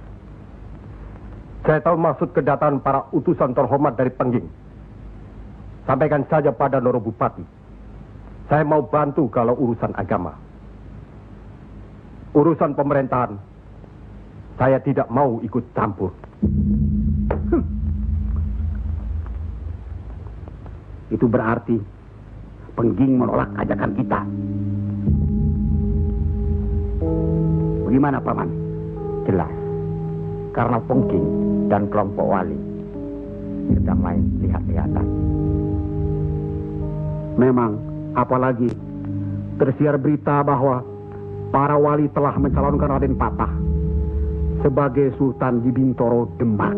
Saya tahu maksud kedatangan para utusan terhormat dari Pengging. Sampaikan saja pada Noro Bupati. Saya mau bantu kalau urusan agama. Urusan pemerintahan, saya tidak mau ikut campur. Itu berarti Pengging menolak ajakan kita. Bagaimana, Paman? Jelas. Karena Pengging dan kelompok wali sedang main lihat-lihatan. Memang, apalagi tersiar berita bahwa para wali telah mencalonkan Raden Patah sebagai Sultan di Bintoro Demak.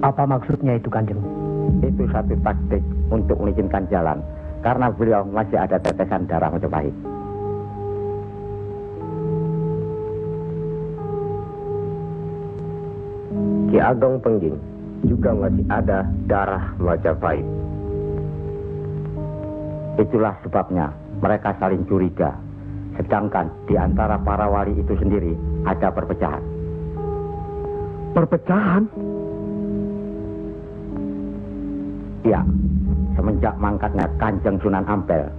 Apa maksudnya itu, Kanjeng? Itu satu taktik untuk mengizinkan jalan, karena beliau masih ada tetesan darah Majapahit. Ki Ageng Pengging juga masih ada darah Majapahit. Itulah sebabnya mereka saling curiga, sedangkan di antara para wali itu sendiri ada perpecahan. Perpecahan? Ya, semenjak mangkatnya Kanjeng Sunan Ampel,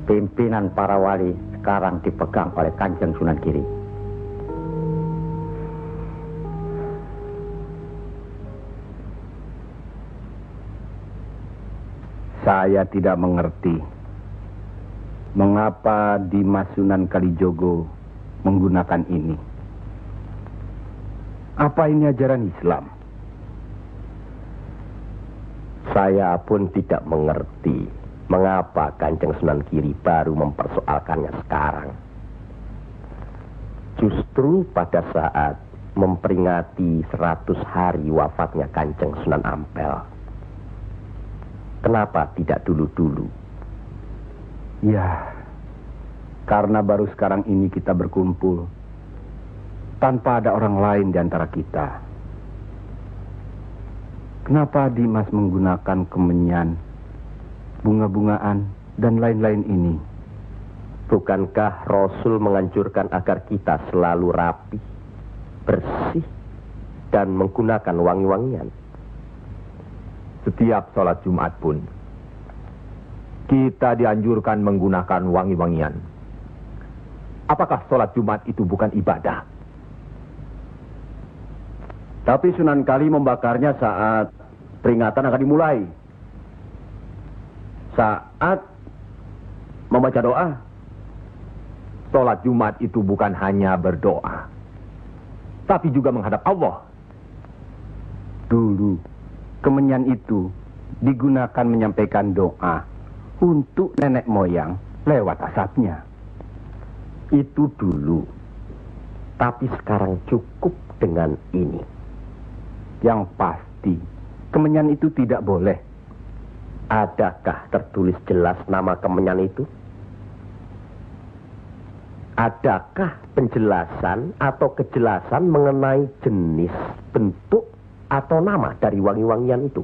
pimpinan para wali sekarang dipegang oleh Kanjeng Sunan Giri. Saya tidak mengerti mengapa Dimas Sunan Kalijogo menggunakan ini. Apa ini ajaran Islam? Saya pun tidak mengerti mengapa Kanjeng Sunan Giri baru mempersoalkannya sekarang. Justru pada saat memperingati 100 hari wafatnya Kanjeng Sunan Ampel. Kenapa tidak dulu-dulu? Ya, karena baru sekarang ini kita berkumpul tanpa ada orang lain di antara kita. Kenapa Dimas menggunakan kemenyan, bunga-bungaan, dan lain-lain ini? Bukankah Rasul menganjurkan agar kita selalu rapi, bersih, dan menggunakan wangi-wangian? Setiap sholat Jumat pun, kita dianjurkan menggunakan wangi-wangian. Apakah sholat Jumat itu bukan ibadah? Tapi Sunan Kali membakarnya saat peringatan akan dimulai. Saat membaca doa. Sholat Jumat itu bukan hanya berdoa, tapi juga menghadap Allah. Dulu, kemenyan itu digunakan menyampaikan doa untuk nenek moyang lewat asapnya. Itu dulu. Tapi sekarang cukup dengan ini. Yang pasti, kemenyan itu tidak boleh. Adakah tertulis jelas nama kemenyan itu? Adakah penjelasan atau kejelasan mengenai jenis, bentuk, atau nama dari wangi-wangian itu?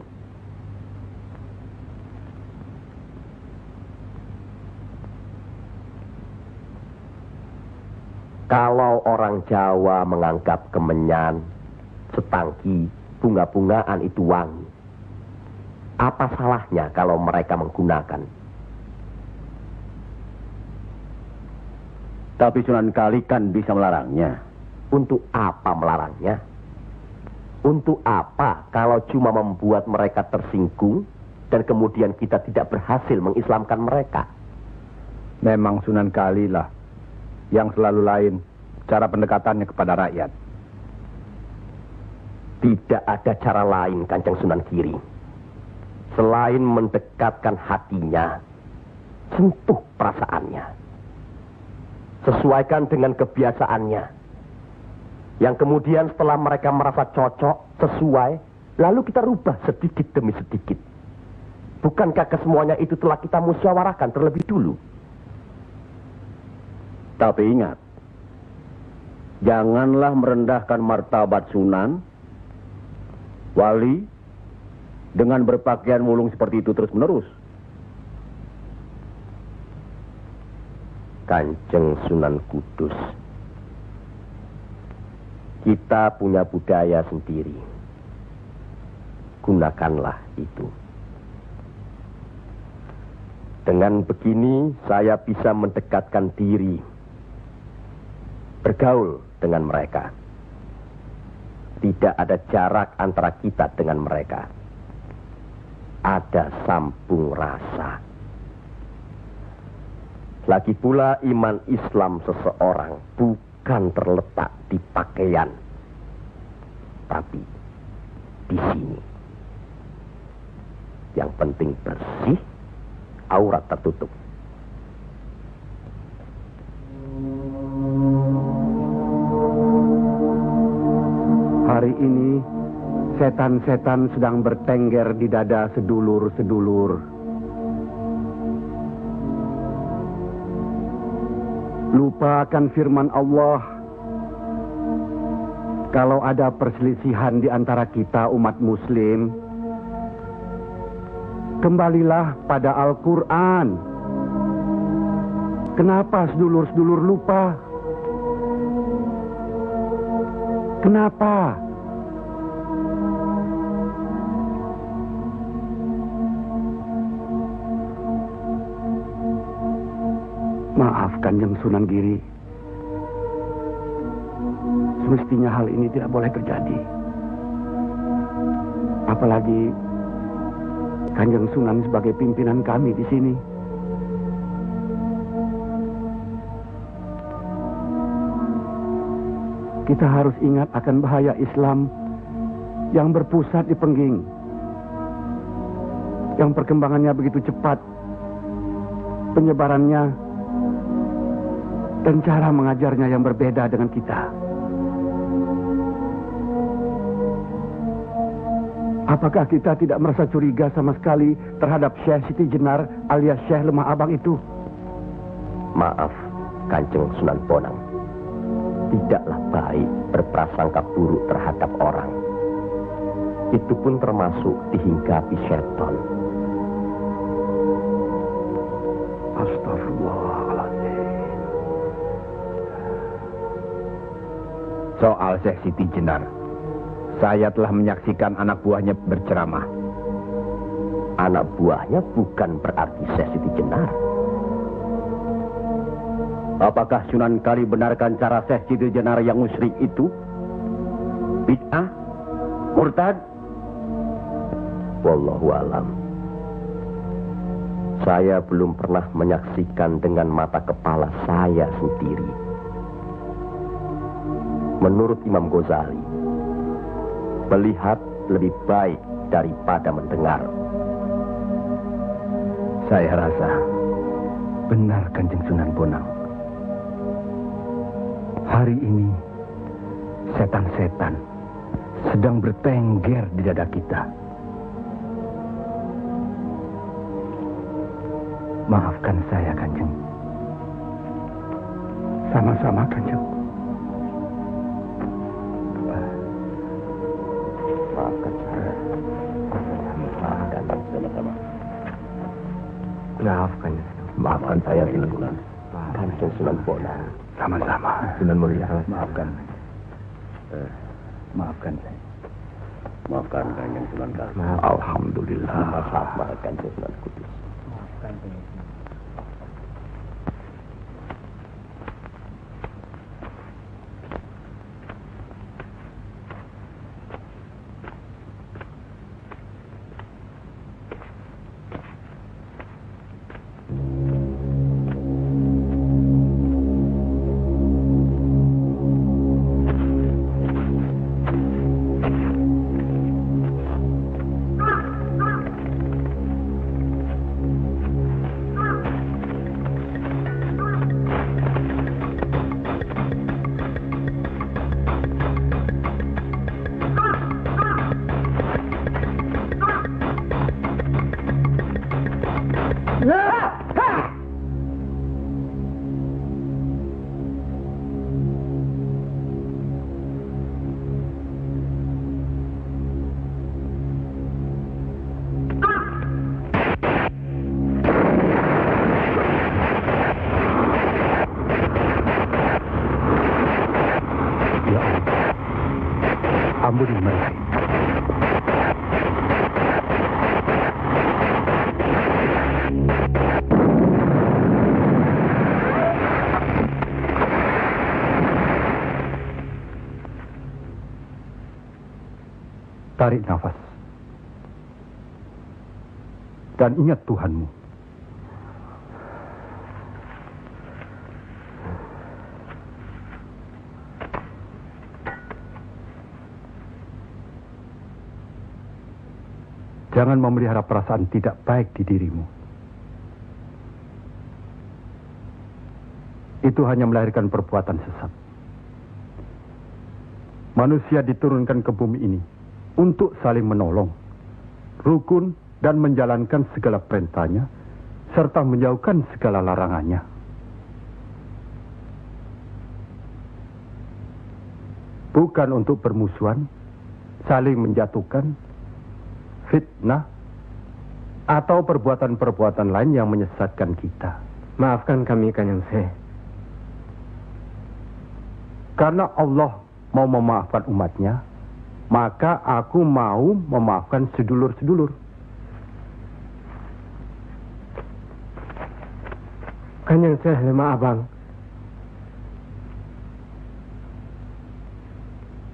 Kalau orang Jawa menganggap kemenyan, setangki, bunga-bungaan itu wangi, apa salahnya kalau mereka menggunakan? Tapi Sunan Kali kan bisa melarangnya. Untuk apa melarangnya? Untuk apa kalau cuma membuat mereka tersinggung dan kemudian kita tidak berhasil mengislamkan mereka? Memang Sunan Kali lah yang selalu lain cara pendekatannya kepada rakyat. Tidak ada cara lain, Kanjeng Sunan Giri, selain mendekatkan hatinya, sentuh perasaannya, sesuaikan dengan kebiasaannya, yang kemudian setelah mereka merasa cocok, sesuai, lalu kita rubah sedikit demi sedikit. Bukankah kesemuanya itu telah kita musyawarahkan terlebih dulu? Tapi ingat, janganlah merendahkan martabat Sunan, wali, dengan berpakaian mulung seperti itu terus-menerus. Kanjeng Sunan Kudus, kita punya budaya sendiri. Gunakanlah itu. Dengan begini saya bisa mendekatkan diri, bergaul dengan mereka. Tidak ada jarak antara kita dengan mereka. Ada sambung rasa. Lagi pula iman Islam seseorang bukan terletak di pakaian, tapi di sini. Yang penting bersih, aurat tertutup. Hari ini setan-setan sedang bertengger di dada sedulur-sedulur. Lupa akan firman Allah. Kalau ada perselisihan di antara kita umat muslim, kembalilah pada Al-Quran. Kenapa sedulur-sedulur lupa? Kenapa? Maaf Kanjeng Sunan Giri. Semestinya hal ini tidak boleh terjadi. Apalagi Kanjeng Sunan sebagai pimpinan kami di sini. Kita harus ingat akan bahaya Islam yang berpusat di Pengging, yang perkembangannya begitu cepat, penyebarannya dan cara mengajarnya yang berbeda dengan kita. Apakah kita tidak merasa curiga sama sekali terhadap Syekh Siti Jenar alias Syekh Lemah Abang itu? Maaf, Kanjeng Sunan Bonang. Tidaklah baik berprasangka buruk terhadap orang. Itu pun termasuk dihinggapi syaitan. Astagfirullahaladzim. Soal Syekh Siti Jenar, saya telah menyaksikan anak buahnya berceramah. Anak buahnya bukan berarti Syekh Siti Jenar. Apakah Sunan Kali benarkan cara Syekh Siti Jenar yang musyrik itu? Bid'ah? Murtad? Wallahu alam. Saya belum pernah menyaksikan dengan mata kepala saya sendiri. Menurut Imam Ghazali, melihat lebih baik daripada mendengar. Saya rasa benar Kanjeng Sunan Bonang. Hari ini setan-setan sedang bertengger di dada kita. Maafkan saya, Kanjeng. Sama-sama, Kanjeng. Maafkan saya. Maafkan sama-sama. Maafkan saya, Sunan. Kanjeng Sunan Bonang. Sama-sama. Sunan Muria. Maafkan. Maafkan saya. Maafkan Kanjeng Sunan Kali. Alhamdulillah. Maafkan Kanjeng Sunan Kudus. Maafkan saya. Ampuni mereka. Tarik nafas. Dan ingat Tuhanmu. Jangan memelihara perasaan tidak baik di dirimu. Itu hanya melahirkan perbuatan sesat. Manusia diturunkan ke bumi ini untuk saling menolong, rukun, dan menjalankan segala perintahnya, serta menjauhkan segala larangannya. Bukan untuk bermusuhan, saling menjatuhkan, fitnah, atau perbuatan-perbuatan lain yang menyesatkan kita. Maafkan kami, Kanjeng Syekh. Karena Allah mau memaafkan umatnya, maka aku mau memaafkan sedulur-sedulur. Kanjeng Syekh lemah abang.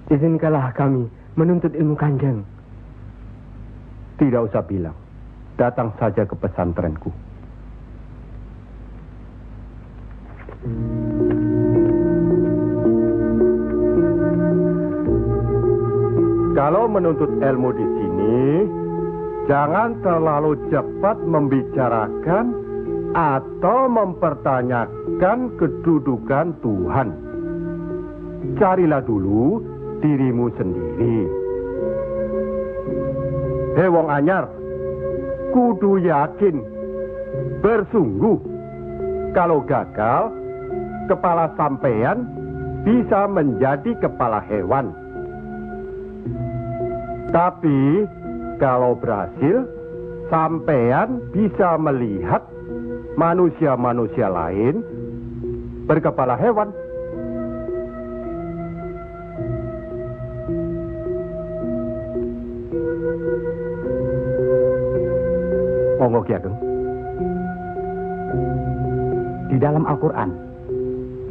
Izinkanlah kami menuntut ilmu Kanjeng. Tidak usah bilang. Datang saja ke pesantrenku. Kalau menuntut ilmu di sini, jangan terlalu cepat membicarakan atau mempertanyakan kedudukan Tuhan. Carilah dulu dirimu sendiri. Hei wong anyar, kudu yakin, bersungguh. Kalau gagal, kepala sampean bisa menjadi kepala hewan. Tapi kalau berhasil, sampean bisa melihat manusia-manusia lain berkepala hewan. Monggo Ki Ageng. Di dalam Al-Quran,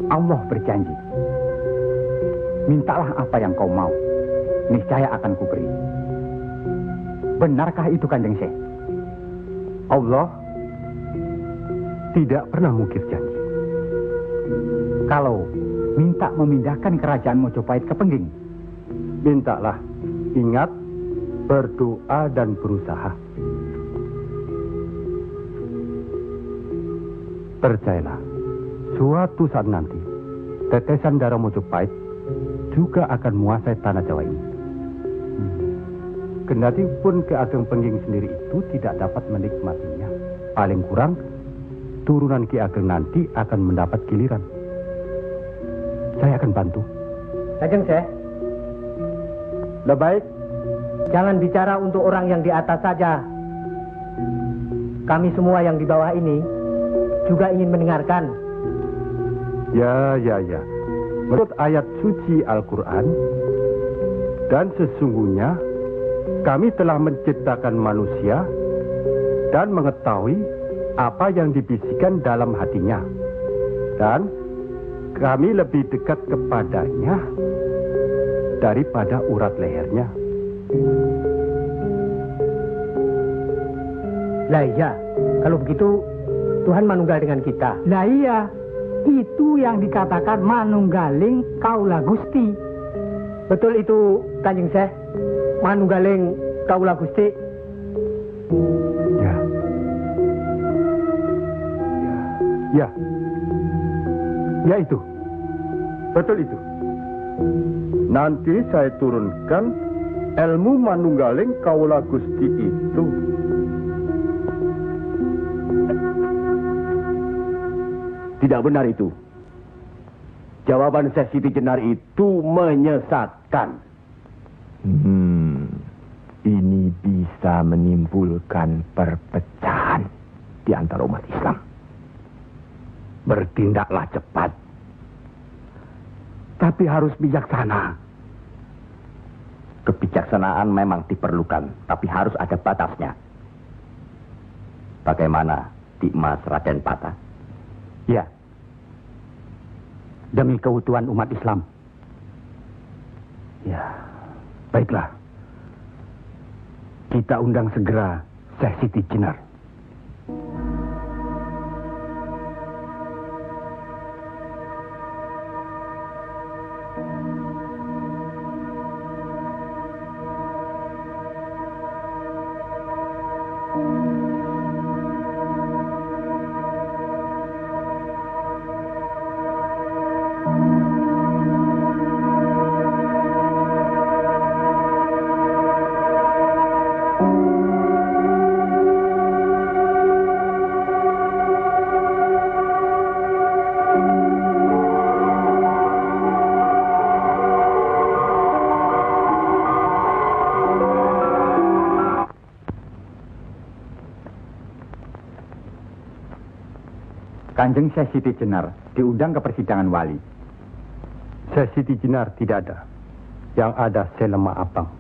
Allah berjanji, mintalah apa yang kau mau, niscaya akan kuberi. Benarkah itu Kanjeng Syekh? Allah tidak pernah mungkir janji. Kalau minta memindahkan kerajaan Mojopahit ke Pengging, Mintalah, ingat, berdoa dan berusaha. Percayalah, suatu saat nanti, tetesan darah Mojopahit juga akan menguasai tanah Jawa ini. Kendati pun Ki Ageng Pengging sendiri itu tidak dapat menikmatinya. Paling kurang, turunan Ki Ageng nanti akan mendapat giliran. Saya akan bantu. Kanjeng Syekh, lebih baik jangan bicara untuk orang yang di atas saja. Kami semua yang di bawah ini juga ingin mendengarkan. Ya. Menurut ayat suci Al-Quran, dan sesungguhnya kami telah menciptakan manusia dan mengetahui apa yang dibisikkan dalam hatinya. Dan kami lebih dekat kepadanya daripada urat lehernya. Lah iya, kalau begitu Tuhan manunggal dengan kita. Lah iya, itu yang dikatakan manunggaling kaula Gusti. Betul itu Kanjeng Syekh, manunggaling kaula Gusti. Ya itu. Betul itu. Nanti saya turunkan ilmu manunggaling kaula Gusti itu. Tidak benar itu. Jawaban Syekh Siti Jenar itu menyesatkan. Ini bisa menimbulkan perpecahan di antara umat Islam. Bertindaklah cepat. Tapi harus bijaksana. Kebijaksanaan memang diperlukan, tapi harus ada batasnya. Bagaimana Dimas Raden Patah? Ya. Demi keutuhan umat Islam. Ya, baiklah. Kita undang segera Syekh Siti Jenar. Kanjeng Syekh Siti Jenar diundang ke persidangan wali. Syekh Siti Jenar tidak ada. Yang ada Syekh Lemah Abang.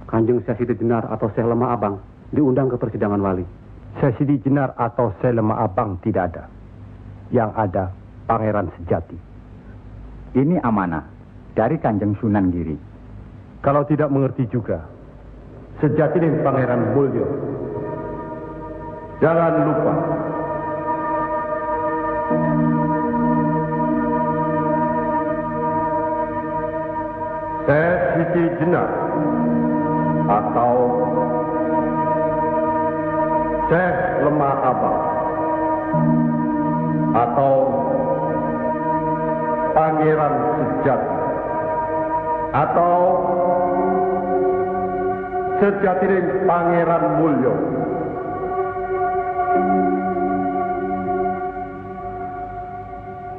Kanjeng Syekh Siti Jenar atau Syekh Lemah Abang diundang ke persidangan wali. Syekh Siti Jenar atau Syekh Lemah Abang tidak ada. Yang ada Pangeran Sejati. Ini amanah dari Kanjeng Sunan Giri. Kalau tidak mengerti juga, Sejati dan Pangeran Mulyo. Jangan lupa. Syekh Siti Jenar atau Syekh Lemah Abang atau Pangeran Sejati atau Sejati dan Pangeran Mulyo.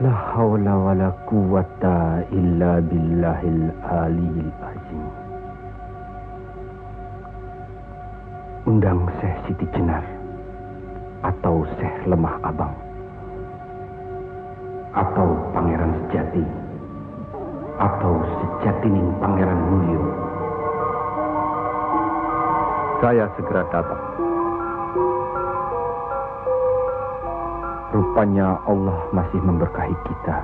La haula wa la quwata illa billahil aliyil azim. Undang Syekh Siti Jenar atau Syekh Lemah Abang atau Pangeran Sejati atau Sejatining Pangeran Mulyo. Saya segera datang. Rupanya Allah masih memberkahi kita.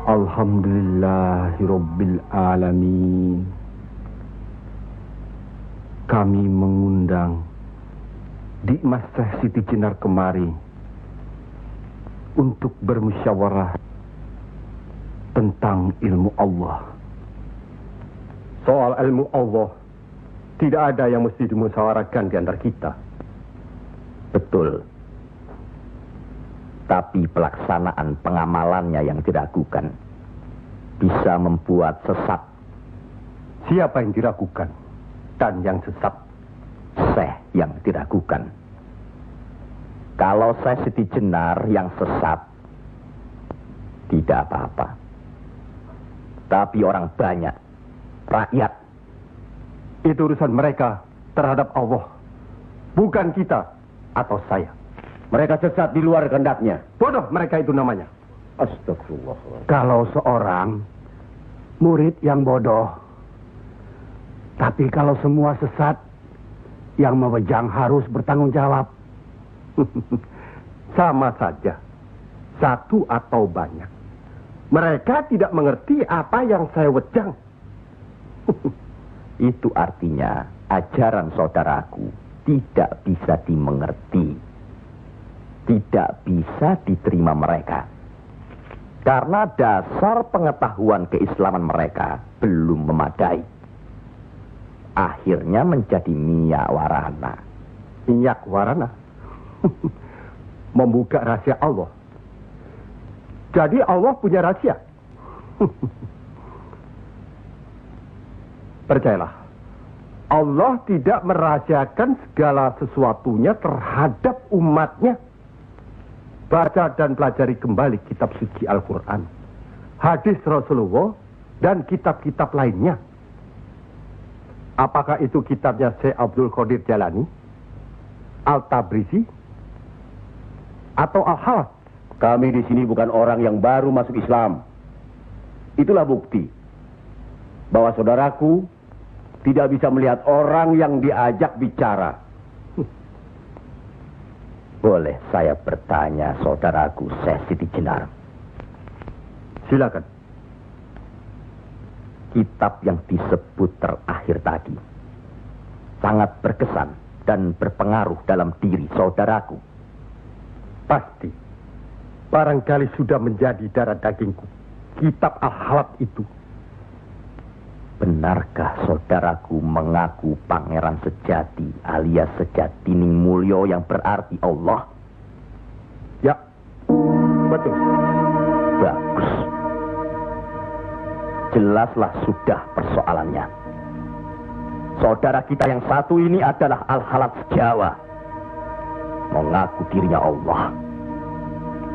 Alhamdulillah. Alhamdulillahirabbil alamin. Kami mengundang Dikmas Syekh Siti Jenar kemari untuk bermusyawarah tentang ilmu Allah. Soal ilmu Allah tidak ada yang mesti dimusyawarahkan di antara kita. Betul. Tapi pelaksanaan pengamalannya yang diragukan bisa membuat sesat. Siapa yang diragukan dan yang sesat? Syekh yang diragukan. Kalau Syekh Siti Jenar yang sesat, tidak apa-apa. Tapi orang banyak, rakyat, itu urusan mereka terhadap Allah, bukan kita atau saya. Mereka sesat di luar kehendaknya. Bodoh mereka itu namanya. Astagfirullah. Kalau seorang murid yang bodoh, tapi kalau semua sesat, yang mewegang harus bertanggung jawab. Sama saja, satu atau banyak. Mereka tidak mengerti apa yang saya wejang. Itu artinya ajaran saudaraku tidak bisa dimengerti. Tidak bisa diterima mereka. Karena dasar pengetahuan keislaman mereka belum memadai. Akhirnya menjadi miyak warana. Minyak warana? Membuka rahasia Allah. Jadi Allah punya rahasia. Percayalah, Allah tidak merahasiakan segala sesuatunya terhadap umatnya. Baca dan pelajari kembali kitab suci Al-Quran, hadis Rasulullah, dan kitab-kitab lainnya. Apakah itu kitabnya Syekh Abdul Qadir Jalani, Al-Tabrizi, atau Al-Halas? Kami di sini bukan orang yang baru masuk Islam. Itulah bukti bahwa saudaraku tidak bisa melihat orang yang diajak bicara. Boleh saya bertanya saudaraku Syekh Siti Jenar? Silakan. Kitab yang disebut terakhir tadi sangat berkesan dan berpengaruh dalam diri saudaraku. Pasti. Barangkali sudah menjadi darah dagingku. Kitab Al-Halat itu. Benarkah saudaraku mengaku pangeran sejati alias Sejatining Mulyo yang berarti Allah? Ya, betul. Bagus. Jelaslah sudah persoalannya. Saudara kita yang satu ini adalah Al-Halat Jawa. Mengaku dirinya Allah.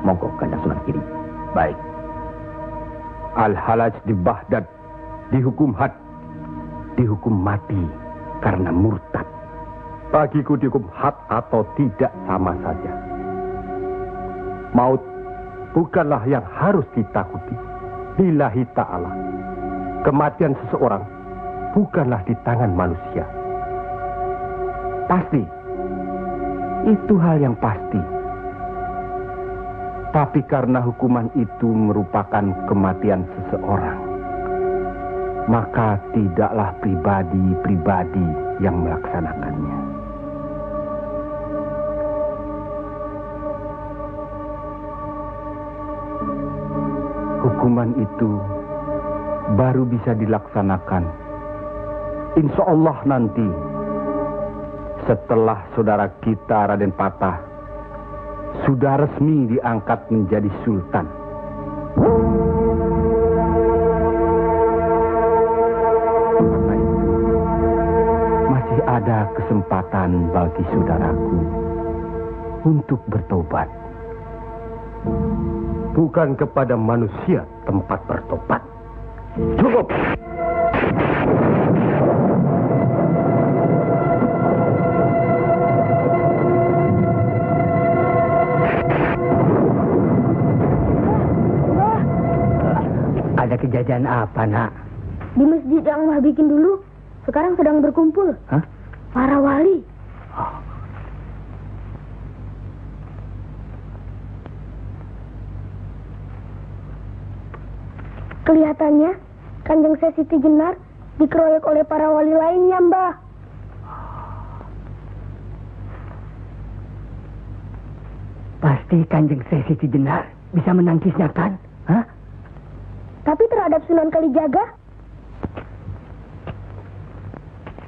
Monggo Kanjeng Sunan Giri. Baik. Al-Halaj di Baghdad dihukum had, dihukum mati karena murtad. Bagiku dihukum had atau tidak sama saja. Maut bukanlah yang harus ditakuti. Lillahi ta'ala. Kematian seseorang bukanlah di tangan manusia. Pasti. Itu hal yang pasti. Tapi karena hukuman itu merupakan kematian seseorang, maka tidaklah pribadi-pribadi yang melaksanakannya. Hukuman itu baru bisa dilaksanakan, insya Allah nanti, setelah saudara kita Raden Patah sudah resmi diangkat menjadi sultan. Karena itu, masih ada kesempatan bagi saudaraku untuk bertobat. Bukan kepada manusia tempat bertobat. Cukup! Ada kejadian apa, Nak? Di masjid yang Mbah bikin dulu, sekarang sedang berkumpul. Hah? Para wali. Kelihatannya Kanjeng Syekh Siti Jenar dikeroyok oleh para wali lainnya, Mbah. Pasti Kanjeng Syekh Siti Jenar bisa menangkisnya, kan? Hah? Tapi terhadap Sunan Kalijaga,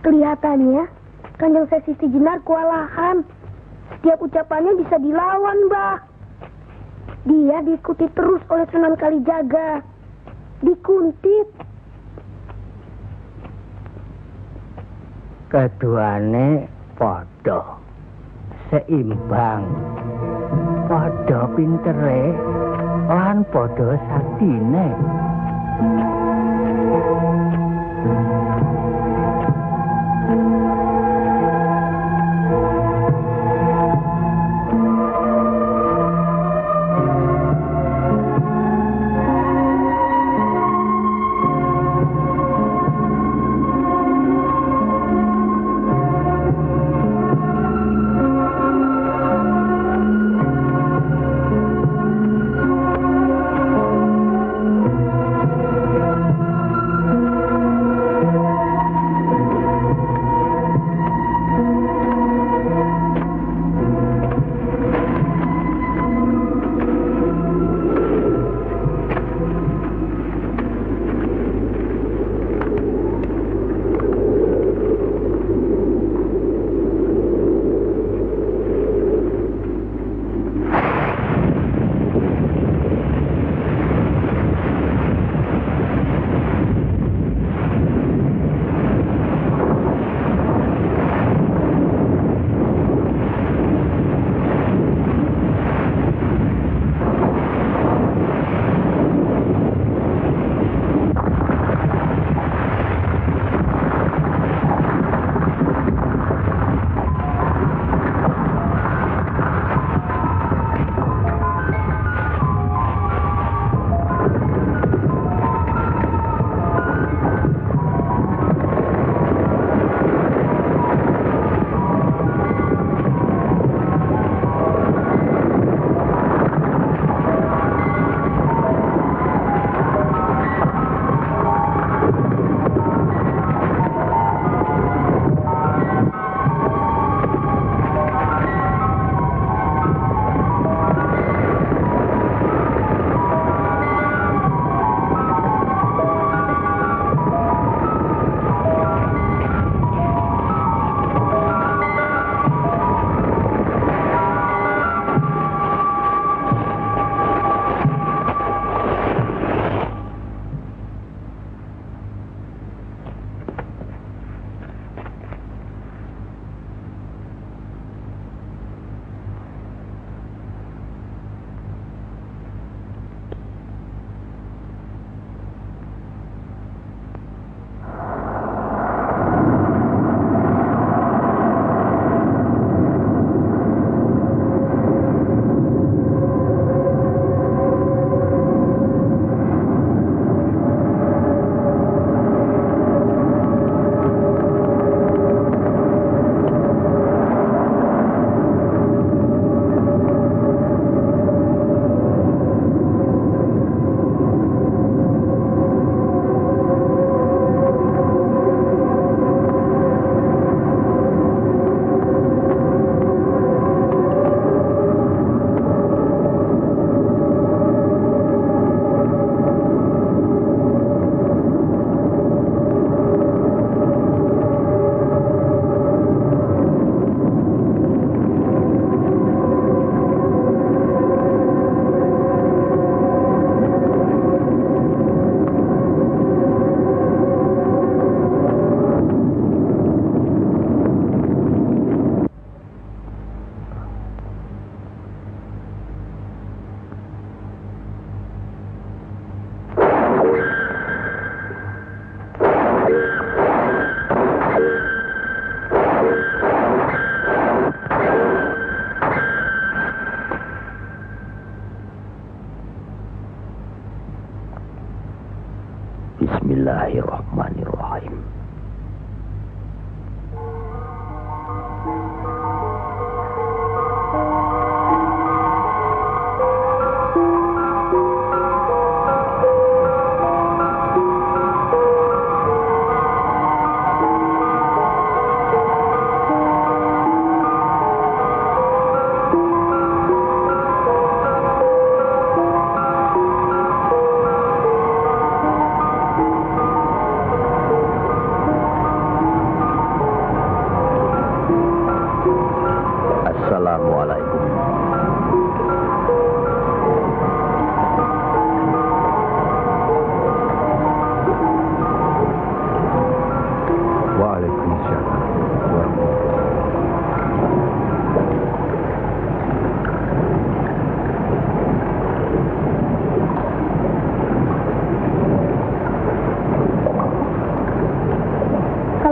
kelihatannya Kanjeng Syekh Siti Jenar kewalahan. Setiap ucapannya bisa dilawan, Mbah. Dia diikuti terus oleh Sunan Kalijaga. Dikuntit. Keduane podo seimbang, podo pintere lan podo saktine.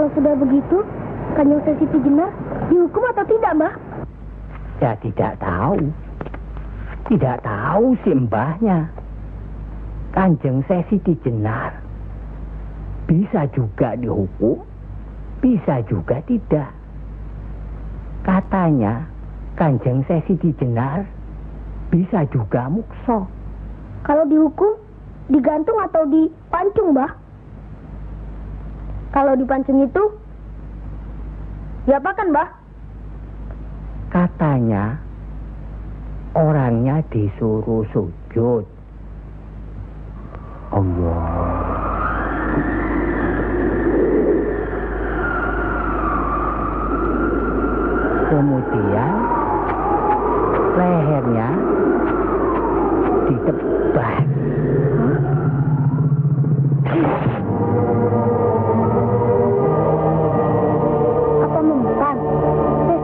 Kalau sudah begitu, Kanjeng Siti Jenar dihukum atau tidak, Mbah? Ya tidak tahu. Tidak tahu si mbahnya. Kanjeng Siti Jenar bisa juga dihukum, bisa juga tidak. Katanya Kanjeng Siti Jenar bisa juga mukso. Kalau dihukum, digantung atau dipancung, Mbah? Kalau dipancung itu, diapakan, Mbah? Katanya orangnya disuruh sujud. Allah. Kemudian lehernya ditebas. Apa mempan?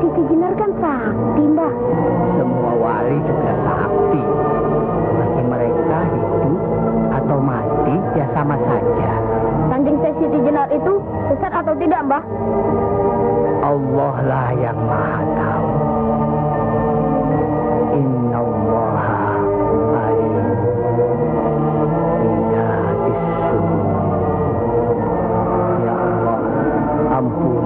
Siti Jenar kan sakti, Mbah. Semua wali juga sakti. Bagi mereka hidup atau mati ya sama saja. Kanjeng Siti Jenar itu sesat atau tidak, Mbah? Allah lah yang maha tahu. Inna allaha alim bidatis sudur. Ya Allah, ampun